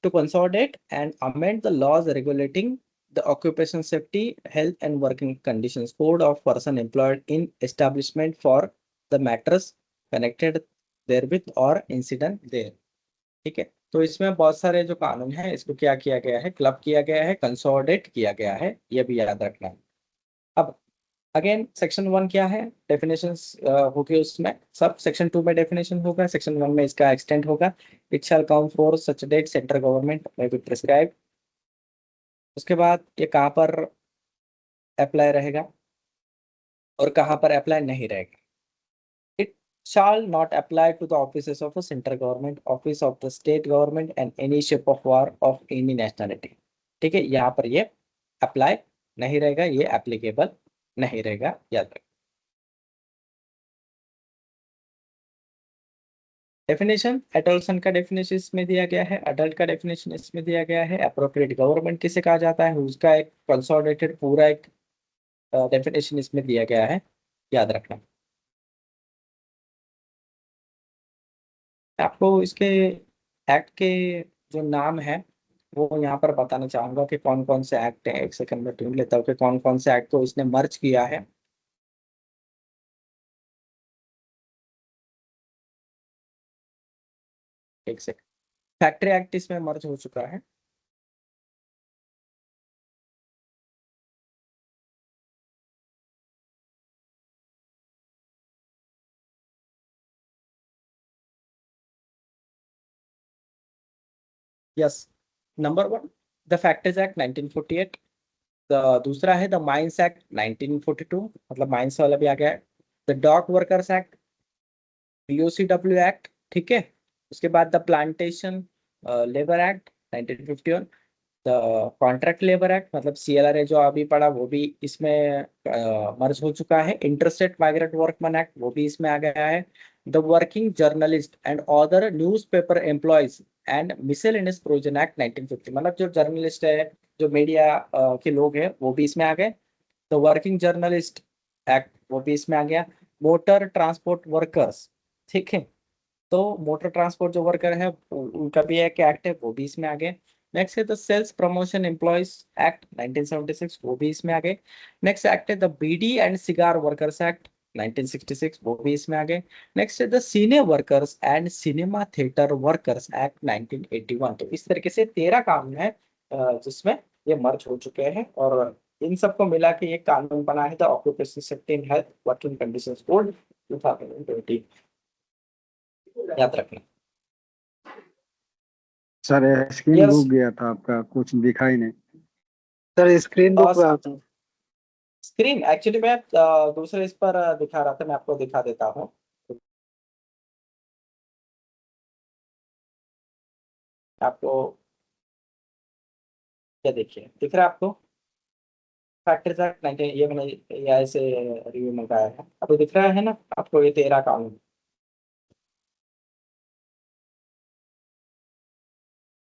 consolidate and amend the laws regulating the occupation safety, health and working conditions code of person employed in establishment for the matters connected therewith or incident there। ठीक है, तो इसमें बहुत सारे जो कानून है इसको क्या किया गया है, क्लब किया गया है, कंसोलिडेट किया गया है, ये भी याद रखना है। अब अगेन सेक्शन 1 क्या है, डेफिनेशंस होगी उसमें सब। सेक्शन 2 में डेफिनेशन होगा, सेक्शन 1 में इसका एक्सटेंड होगा। It shall count for such date central government में भी प्रिस्क्राइब। उसके बाद ये कहाँ पर अप्लाई रहेगा और कहाँ पर अप्लाई नहीं रहेगा। It shall not apply to the offices of the central government, office of the state government and any ship of war of any nationality। ठीक है, यहाँ पर ये अप्लाई नहीं रहेगा, ये एप्लीकेबल नहीं रहेगा, याद रखें। डेफिनेशन, एडल्सन का डेफिनेशन इसमें दिया गया है, अडल्ट का डेफिनेशन इसमें दिया गया है, अप्रोप्रिएट गवर्नमेंट किसे कहा जाता है उसका एक कंसोलिडेटेड पूरा एक डेफिनेशन इसमें दिया गया है, याद रखना। आपको इसके एक्ट के जो नाम है वो यहाँ पर बताना चाहूंगा कि कौन कौन से एक्ट है। एक सेकंड में ढूंढ लेता हूँ कि कौन कौन से एक्ट को इसने मर्ज किया है। एक सेकंड। फैक्ट्री एक्ट इसमें मर्ज हो चुका है। Yes. Number one, the factories act 1948। दूसरा है द माइंस एक्ट 1942, मतलब माइंस वाला भी आ गया है। The dock workers act, POCW act, ठीक है। उसके बाद the plantation labour act 1951। The contract labour act मतलब सीएलआरए जो अभी पड़ा वो भी इसमें मर्ज हो चुका है। इंटरस्टेट माइग्रेंट वर्कमैन एक्ट वो भी इसमें आ गया है। The working journalist and other newspaper employees and miscellaneous provision act 1950, मतलब जो जर्नलिस्ट है, जो मीडिया के लोग हैं वो भी इसमें आ गए। द वर्किंग जर्नलिस्ट एक्ट वो भी इसमें आ गया। मोटर ट्रांसपोर्ट वर्कर्स, ठीक है। तो मोटर ट्रांसपोर्ट जो वर्कर है उनका भी एक एक्ट है, वो भी इसमें आ गए। नेक्स्ट है the sales promotion employees act 1976, वो भी इसमें आ गए। नेक्स्ट एक्ट है the beedi and cigar workers act 1966, वो भी इसमें आ गए। नेक्स्ट है द सीने workers and cinema theatre workers act 1981। तो इस तरीके से 13 कानून है जिसमें ये मर्ज हो चुके हैं, और इन सबको मिला के ये कानून बना है the occupational safety and health working conditions code 2020। याद रखना। Sir screen yes. रुक गया था आपका, कुछ दिखा ही नहीं। सर स्क्रीन रुक रहा था। स्क्रीन एक्चुअली मैं दूसरे इस पर दिखा रहा था, मैं आपको दिखा देता हूँ। आपको क्या देखिए दिख रहा है आपको? फैक्ट्री एक्ट 19, ये मैंने AI से रिव्यू मंगाया है, आपको दिख रहा है ना आपको? ये 13 कानून।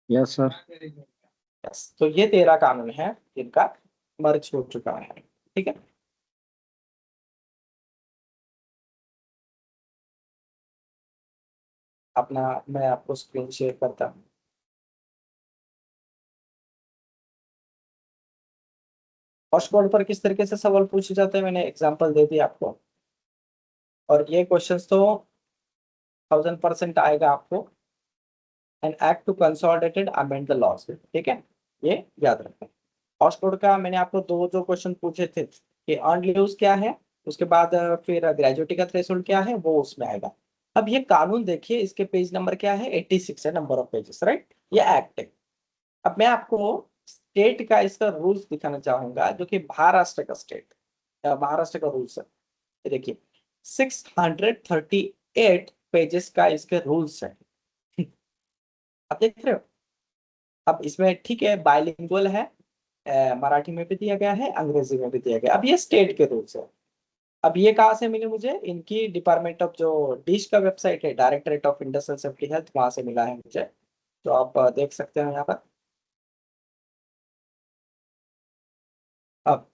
Yes sir. यस, तो ये 13 कानून है जिनका मर्ज हो चुका है, ठीक है। अपना मैं आपको स्क्रीन शेयर करता हूँ। फर्स्ट बोर्ड पर किस तरीके से सवाल पूछे जाते हैं मैंने एग्जांपल दे दिया आपको, और ये क्वेश्चंस तो 1000% आएगा आपको। An act to consolidated amend the laws, ठीक है, ये याद रखें। ऑक्सफोर्ड का मैंने आपको दो जो क्वेश्चन पूछे थे कि अर्न लीव्स क्या है, उसके बाद फिर ग्रेजुएटी का थ्रेशोल्ड क्या है, वो उसमें आएगा। अब ये कानून देखिए, इसके पेज नंबर क्या है? 86 है, नंबर ऑफ पेजेस, राइट। ये एक्ट है। अब मैं आपको स्टेट का इसका रूल्स दिखाना चाहूंगा, जो कि महाराष्ट्र का स्टेट, महाराष्ट्र का रूल्स है। ये देखिए 638 पेजेस का इसके रूल्स है। आप देख रहे हो? अब इसमें ठीक है बाइलिंगुअल है, मराठी में भी दिया गया है, अंग्रेजी में भी दिया गया। अब ये स्टेट के रूल्स है। अब ये कहाँ से मिले मुझे? इनकी डिपार्टमेंट ऑफ जो डिश का वेबसाइट है, directorate of industrial safety health, वहां से मिला है मुझे। तो आप देख सकते हैं यहाँ पर। अब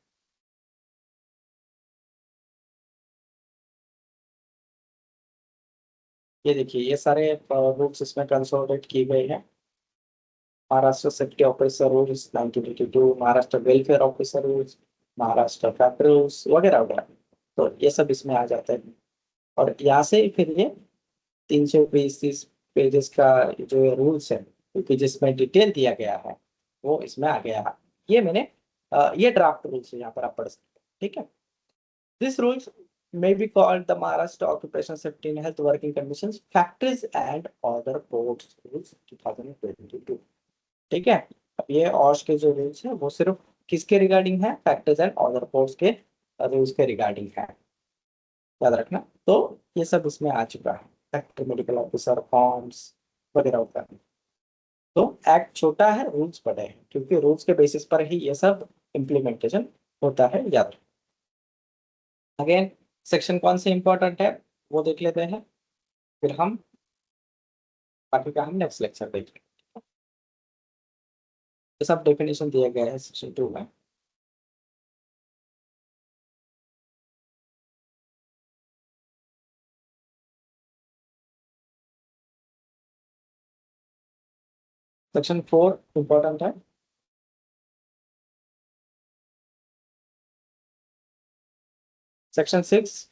ये देखिए ये सारे रूल्स इसमें कंसोलिडेट किए गए हैं। Maharashtra safety officer rules 1982, Maharashtra welfare officer rules, Maharashtra factory rules वगैरह वगैरह। तो ये सब इसमें आ जाते हैं, और यहाँ से फिर ये 320 पेजेस का जो रूल्स है, क्योंकि जिसमें डिटेल दिया गया है वो इसमें आ गया है। ये मैंने ये ड्राफ्ट रूल्स है, यहाँ पर आप पढ़ सकते हैं, ठीक है। This rules may be called the Maharashtra Occupational Safety and Health Working Conditions Factories and Other Boards Rules 2022, ठीक है। अब ये ऑश के जो रूल्स है वो सिर्फ किसके रिगार्डिंग है? फैक्टर्स एंड अदर बोर्ड्स के रूल्स के रिगार्डिंग है, याद रखना। तो ये सब इसमें आ चुका है, फैक्ट्री मेडिकल ऑफिसर फॉर्म्स वगैरह होता है। तो एक्ट छोटा है, रूल्स बड़े हैं, क्योंकि रूल्स के बेसिस पर ही ये सब इम्प्लीमेंटेशन होता है, याद रखना। अगेन सेक्शन कौन से इंपॉर्टेंट है वो देख लेते हैं, फिर हम बाकी का हम नेक्स्ट लेक्चर देखेंगे। ये सब डेफिनेशन दिया गया है सेक्शन 2 में। सेक्शन 4 इंपॉर्टेंट है। सेक्शन 6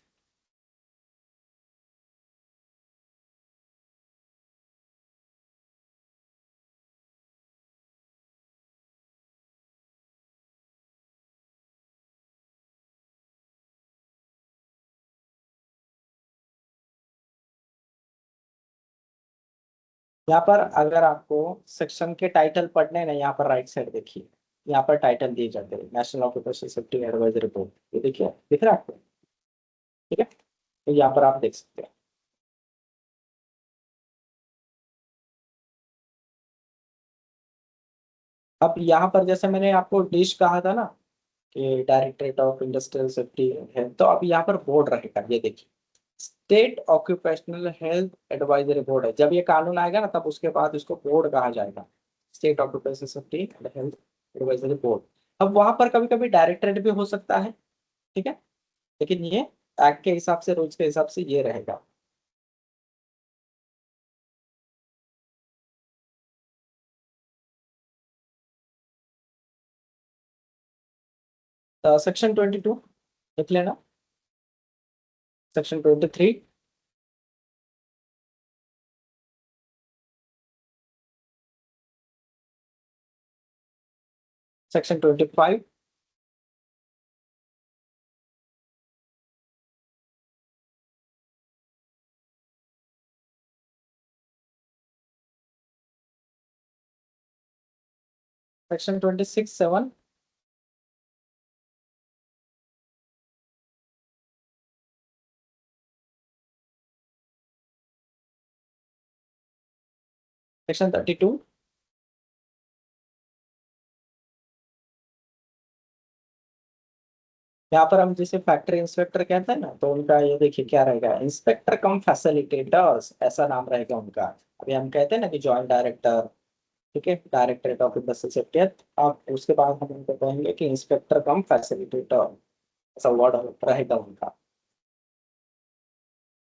यहाँ पर अगर आपको सेक्शन के टाइटल पढ़ने ना, यहाँ पर राइट साइड देखिए, यहाँ पर टाइटल दिए जाते हैं, national occupation safety advisory board, ये देखिए, दिख रहा है आपको? ठीक है, तो यहाँ पर आप देख सकते हैं। अब यहाँ पर जैसे मैंने आपको डिश कहा था ना कि डायरेक्टरेट ऑफ इंडस्ट्रियल सेफ्टी है, तो अब यहाँ पर बोर्ड रहेगा, ये देखिए, state occupational health advisory board है। जब ये कानून आएगा ना, तब उसके बाद इसको बोर्ड कहा जाएगा, state occupational safety and health advisory board. अब वहां पर कभी कभी डायरेक्टरेट भी हो सकता है, ठीक है, लेकिन ये एक्ट के हिसाब से, रूल्स के हिसाब से ये रहेगा। सेक्शन 22 देख लेना, सेक्शन 23, सेक्शन 25, सेक्शन 26(7), सेक्शन 32, यहाँ पर हम जिसे फैक्ट्री इंस्पेक्टर कहते हैं ना, तो उनका ये देखिए क्या रहेगा, इंस्पेक्टर कम फैसिलिटेटर्स, ऐसा नाम रहेगा उनका। अभी हम कहते हैं ना कि जॉइंट डायरेक्टर, ठीक है, डायरेक्टरेट ऑफ इंडस्ट्रियल सेफ्टी, अब उसके बाद हम उनको कहेंगे कि इंस्पेक्टर कम फैसिलिटेटर, ऐसा वर्ड रहेगा उनका।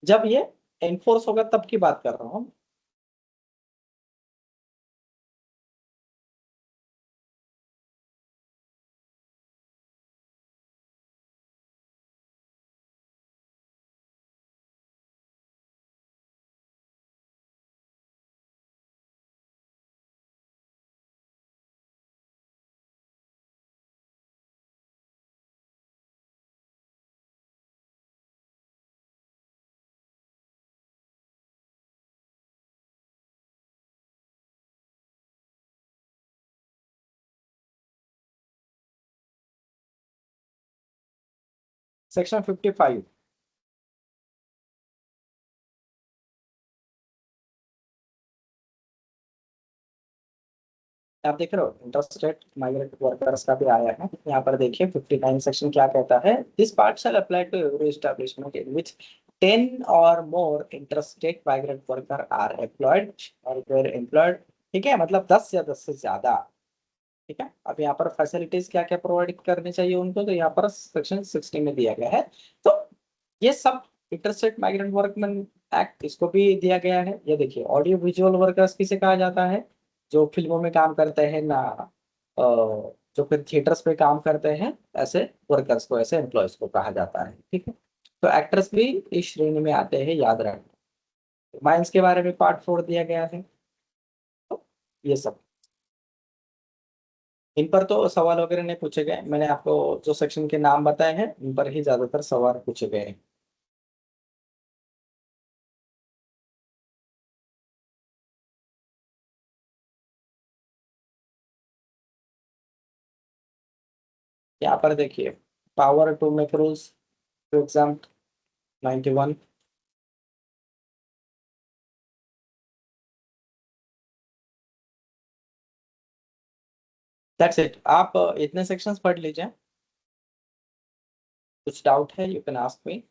जब ये एनफोर्स होगा तब की बात कर रहा हूँ। सेक्शन 55, आप देख रहे हो, इंटरस्टेट माइग्रेंट वर्कर्स का भी आया है। यहाँ पर देखिए 59 सेक्शन क्या कहता है, this part shall apply to every establishment in which 10 or more interstate migrant worker are employed or were employed, ठीक है, मतलब 10 या 10 से ज्यादा, ठीक है। अब यहाँ पर फैसिलिटीज क्या क्या प्रोवाइड करनी चाहिए उनको, तो यहाँ पर सेक्शन 60 में दिया गया है। तो ये सब इंटरस्टेट माइग्रेंट वर्कमैन एक्ट, इसको भी दिया गया है। ये देखिए, ऑडियो विजुअल वर्कर्स किसे कहा जाता है, जो फिल्मों में काम करते हैं ना, जो फिर थिएटर्स पे काम करते हैं, ऐसे वर्कर्स को, ऐसे एम्प्लॉयज को कहा जाता है, ठीक है। तो एक्टर्स भी इस श्रेणी में आते हैं, याद रखना। माइंस के बारे में पार्ट 4 दिया गया है। तो ये सब, इन पर तो सवाल वगैरह नहीं पूछे गए, मैंने आपको जो सेक्शन के नाम बताए हैं उन पर ही ज्यादातर सवाल पूछे गए हैं। यहाँ पर देखिए, power to make rules to exam 91, that's it. आप इतने सेक्शंस पढ़ लीजिए, कुछ डाउट है यू कैन आस्क मी।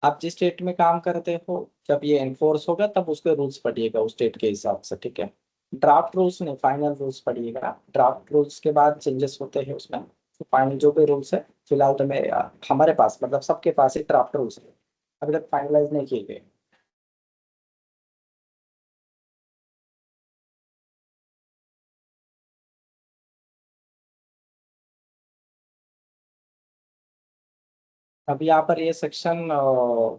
आप जिस स्टेट में काम करते हो, जब ये एनफोर्स होगा तब उसके रूल्स पढ़िएगा उस स्टेट के हिसाब से, ठीक है। ड्राफ्ट रूल्स नहीं, फाइनल रूल्स पढ़िएगा। ड्राफ्ट रूल्स के बाद चेंजेस होते हैं उसमें, तो फाइनल जो भी रूल्स है फिलहाल तो मैं हमारे पास मतलब सबके पास ही ड्राफ्ट रूल्स है, अभी तक फाइनलाइज नहीं किए गए। अब यहाँ पर ये सेक्शन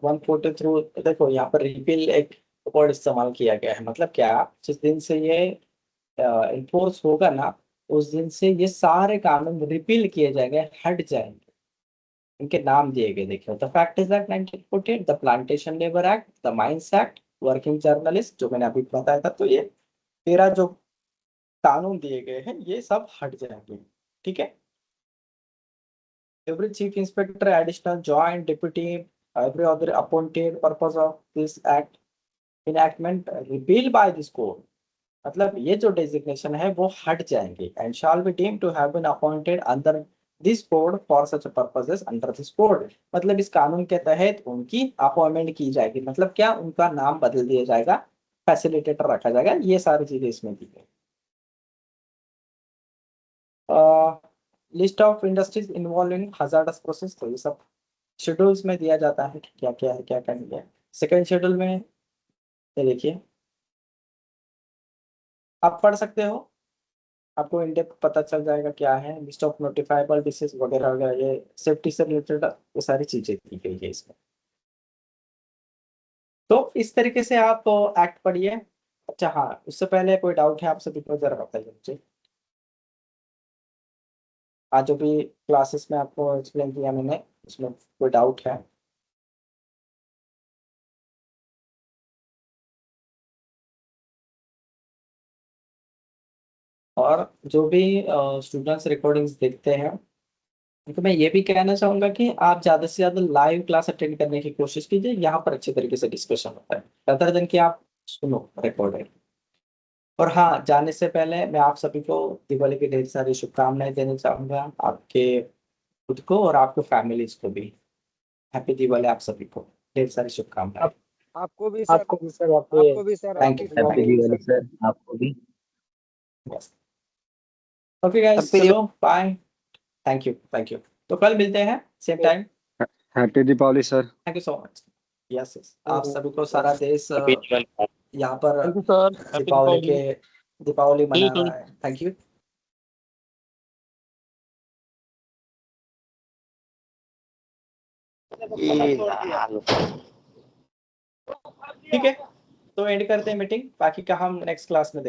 140 थ्रू, देखो यहाँ पर रिपील एक वर्ड इस्तेमाल किया गया है। मतलब क्या, जिस दिन से ये इन्फोर्स होगा ना, उस दिन से ये सारे कानून रिपील किए जाएंगे, हट जाएंगे। इनके नाम दिए गए, देखिए the factories act 1948, the plantation labour act, the mines act, working journalist, जो मैंने अभी बताया था। तो ये 13 जो कानून दिए गए हैं ये सब हट जाएंगे, ठीक है। Every chief inspector, additional, joint, deputy, every other appointed purpose of this act enactment repealed by this code, मतलब ये जो डेजिग्नेशन है वो हट जाएंगे। And shall be deemed to have been appointed under this code for such purposes under this code, मतलब इस कानून के तहत उनकी अपॉइंटमेंट की जाएगी। मतलब क्या, उनका नाम बदल दिया जाएगा, फैसिलिटेटर रखा जाएगा। ये सारी चीजें इसमें दी गई। List of industries involve in hazardous process, तो ये सब शेड्यूल्स में दिया जाता है कि क्या क्या है, क्या क्या नहीं है। सेकेंड शेड्यूल में ये देखिए, आप पढ़ सकते हो, आपको इन डेप्थ पता चल जाएगा क्या है। लिस्ट ऑफ नोटिफाइबल डिसीज वगैरह वगैरह, ये सेफ्टी से रिलेटेड ये सारी चीजें दी गई है इसमें। तो इस तरीके से आप एक्ट पढ़िए। अच्छा हाँ, उससे पहले कोई डाउट है आप सभी को, जरा बताइए मुझे। आज जो भी क्लासेस में आपको एक्सप्लेन किया मैंने, उसमें कोई डाउट है? और जो भी स्टूडेंट्स रिकॉर्डिंग्स देखते हैं, तो मैं ये भी कहना चाहूंगा कि आप ज्यादा से ज्यादा लाइव क्लास अटेंड करने की कोशिश कीजिए। यहाँ पर अच्छे तरीके से डिस्कशन होता है, rather than कि आप सुनो रिकॉर्डेड। और हाँ, जाने से पहले मैं आप सभी को दिवाली की ढेर सारी शुभकामनाएं देना चाहूंगा, आपके खुद को और आपके फैमिलीज को भी। हैप्पी दिवाली आप सभी को, ढेर सारी शुभकामनाएं। आपको भी सर, आपको भी सर, आपको भी सर, Thank आपकी you. Happy Diwali Diwali sir, आपको भी। ओके गाइस, Happy चलो बाय, थैंक यू। तो कल मिलते हैं same time. Happy Deepawali sir. Thank you so much. Yes, आप सभी को सारा देश यहाँ पर थैंक यू सर। दीपावली मना रहा है। Thank you. ठीक है, तो एंड करते हैं मीटिंग, बाकी का हम नेक्स्ट क्लास में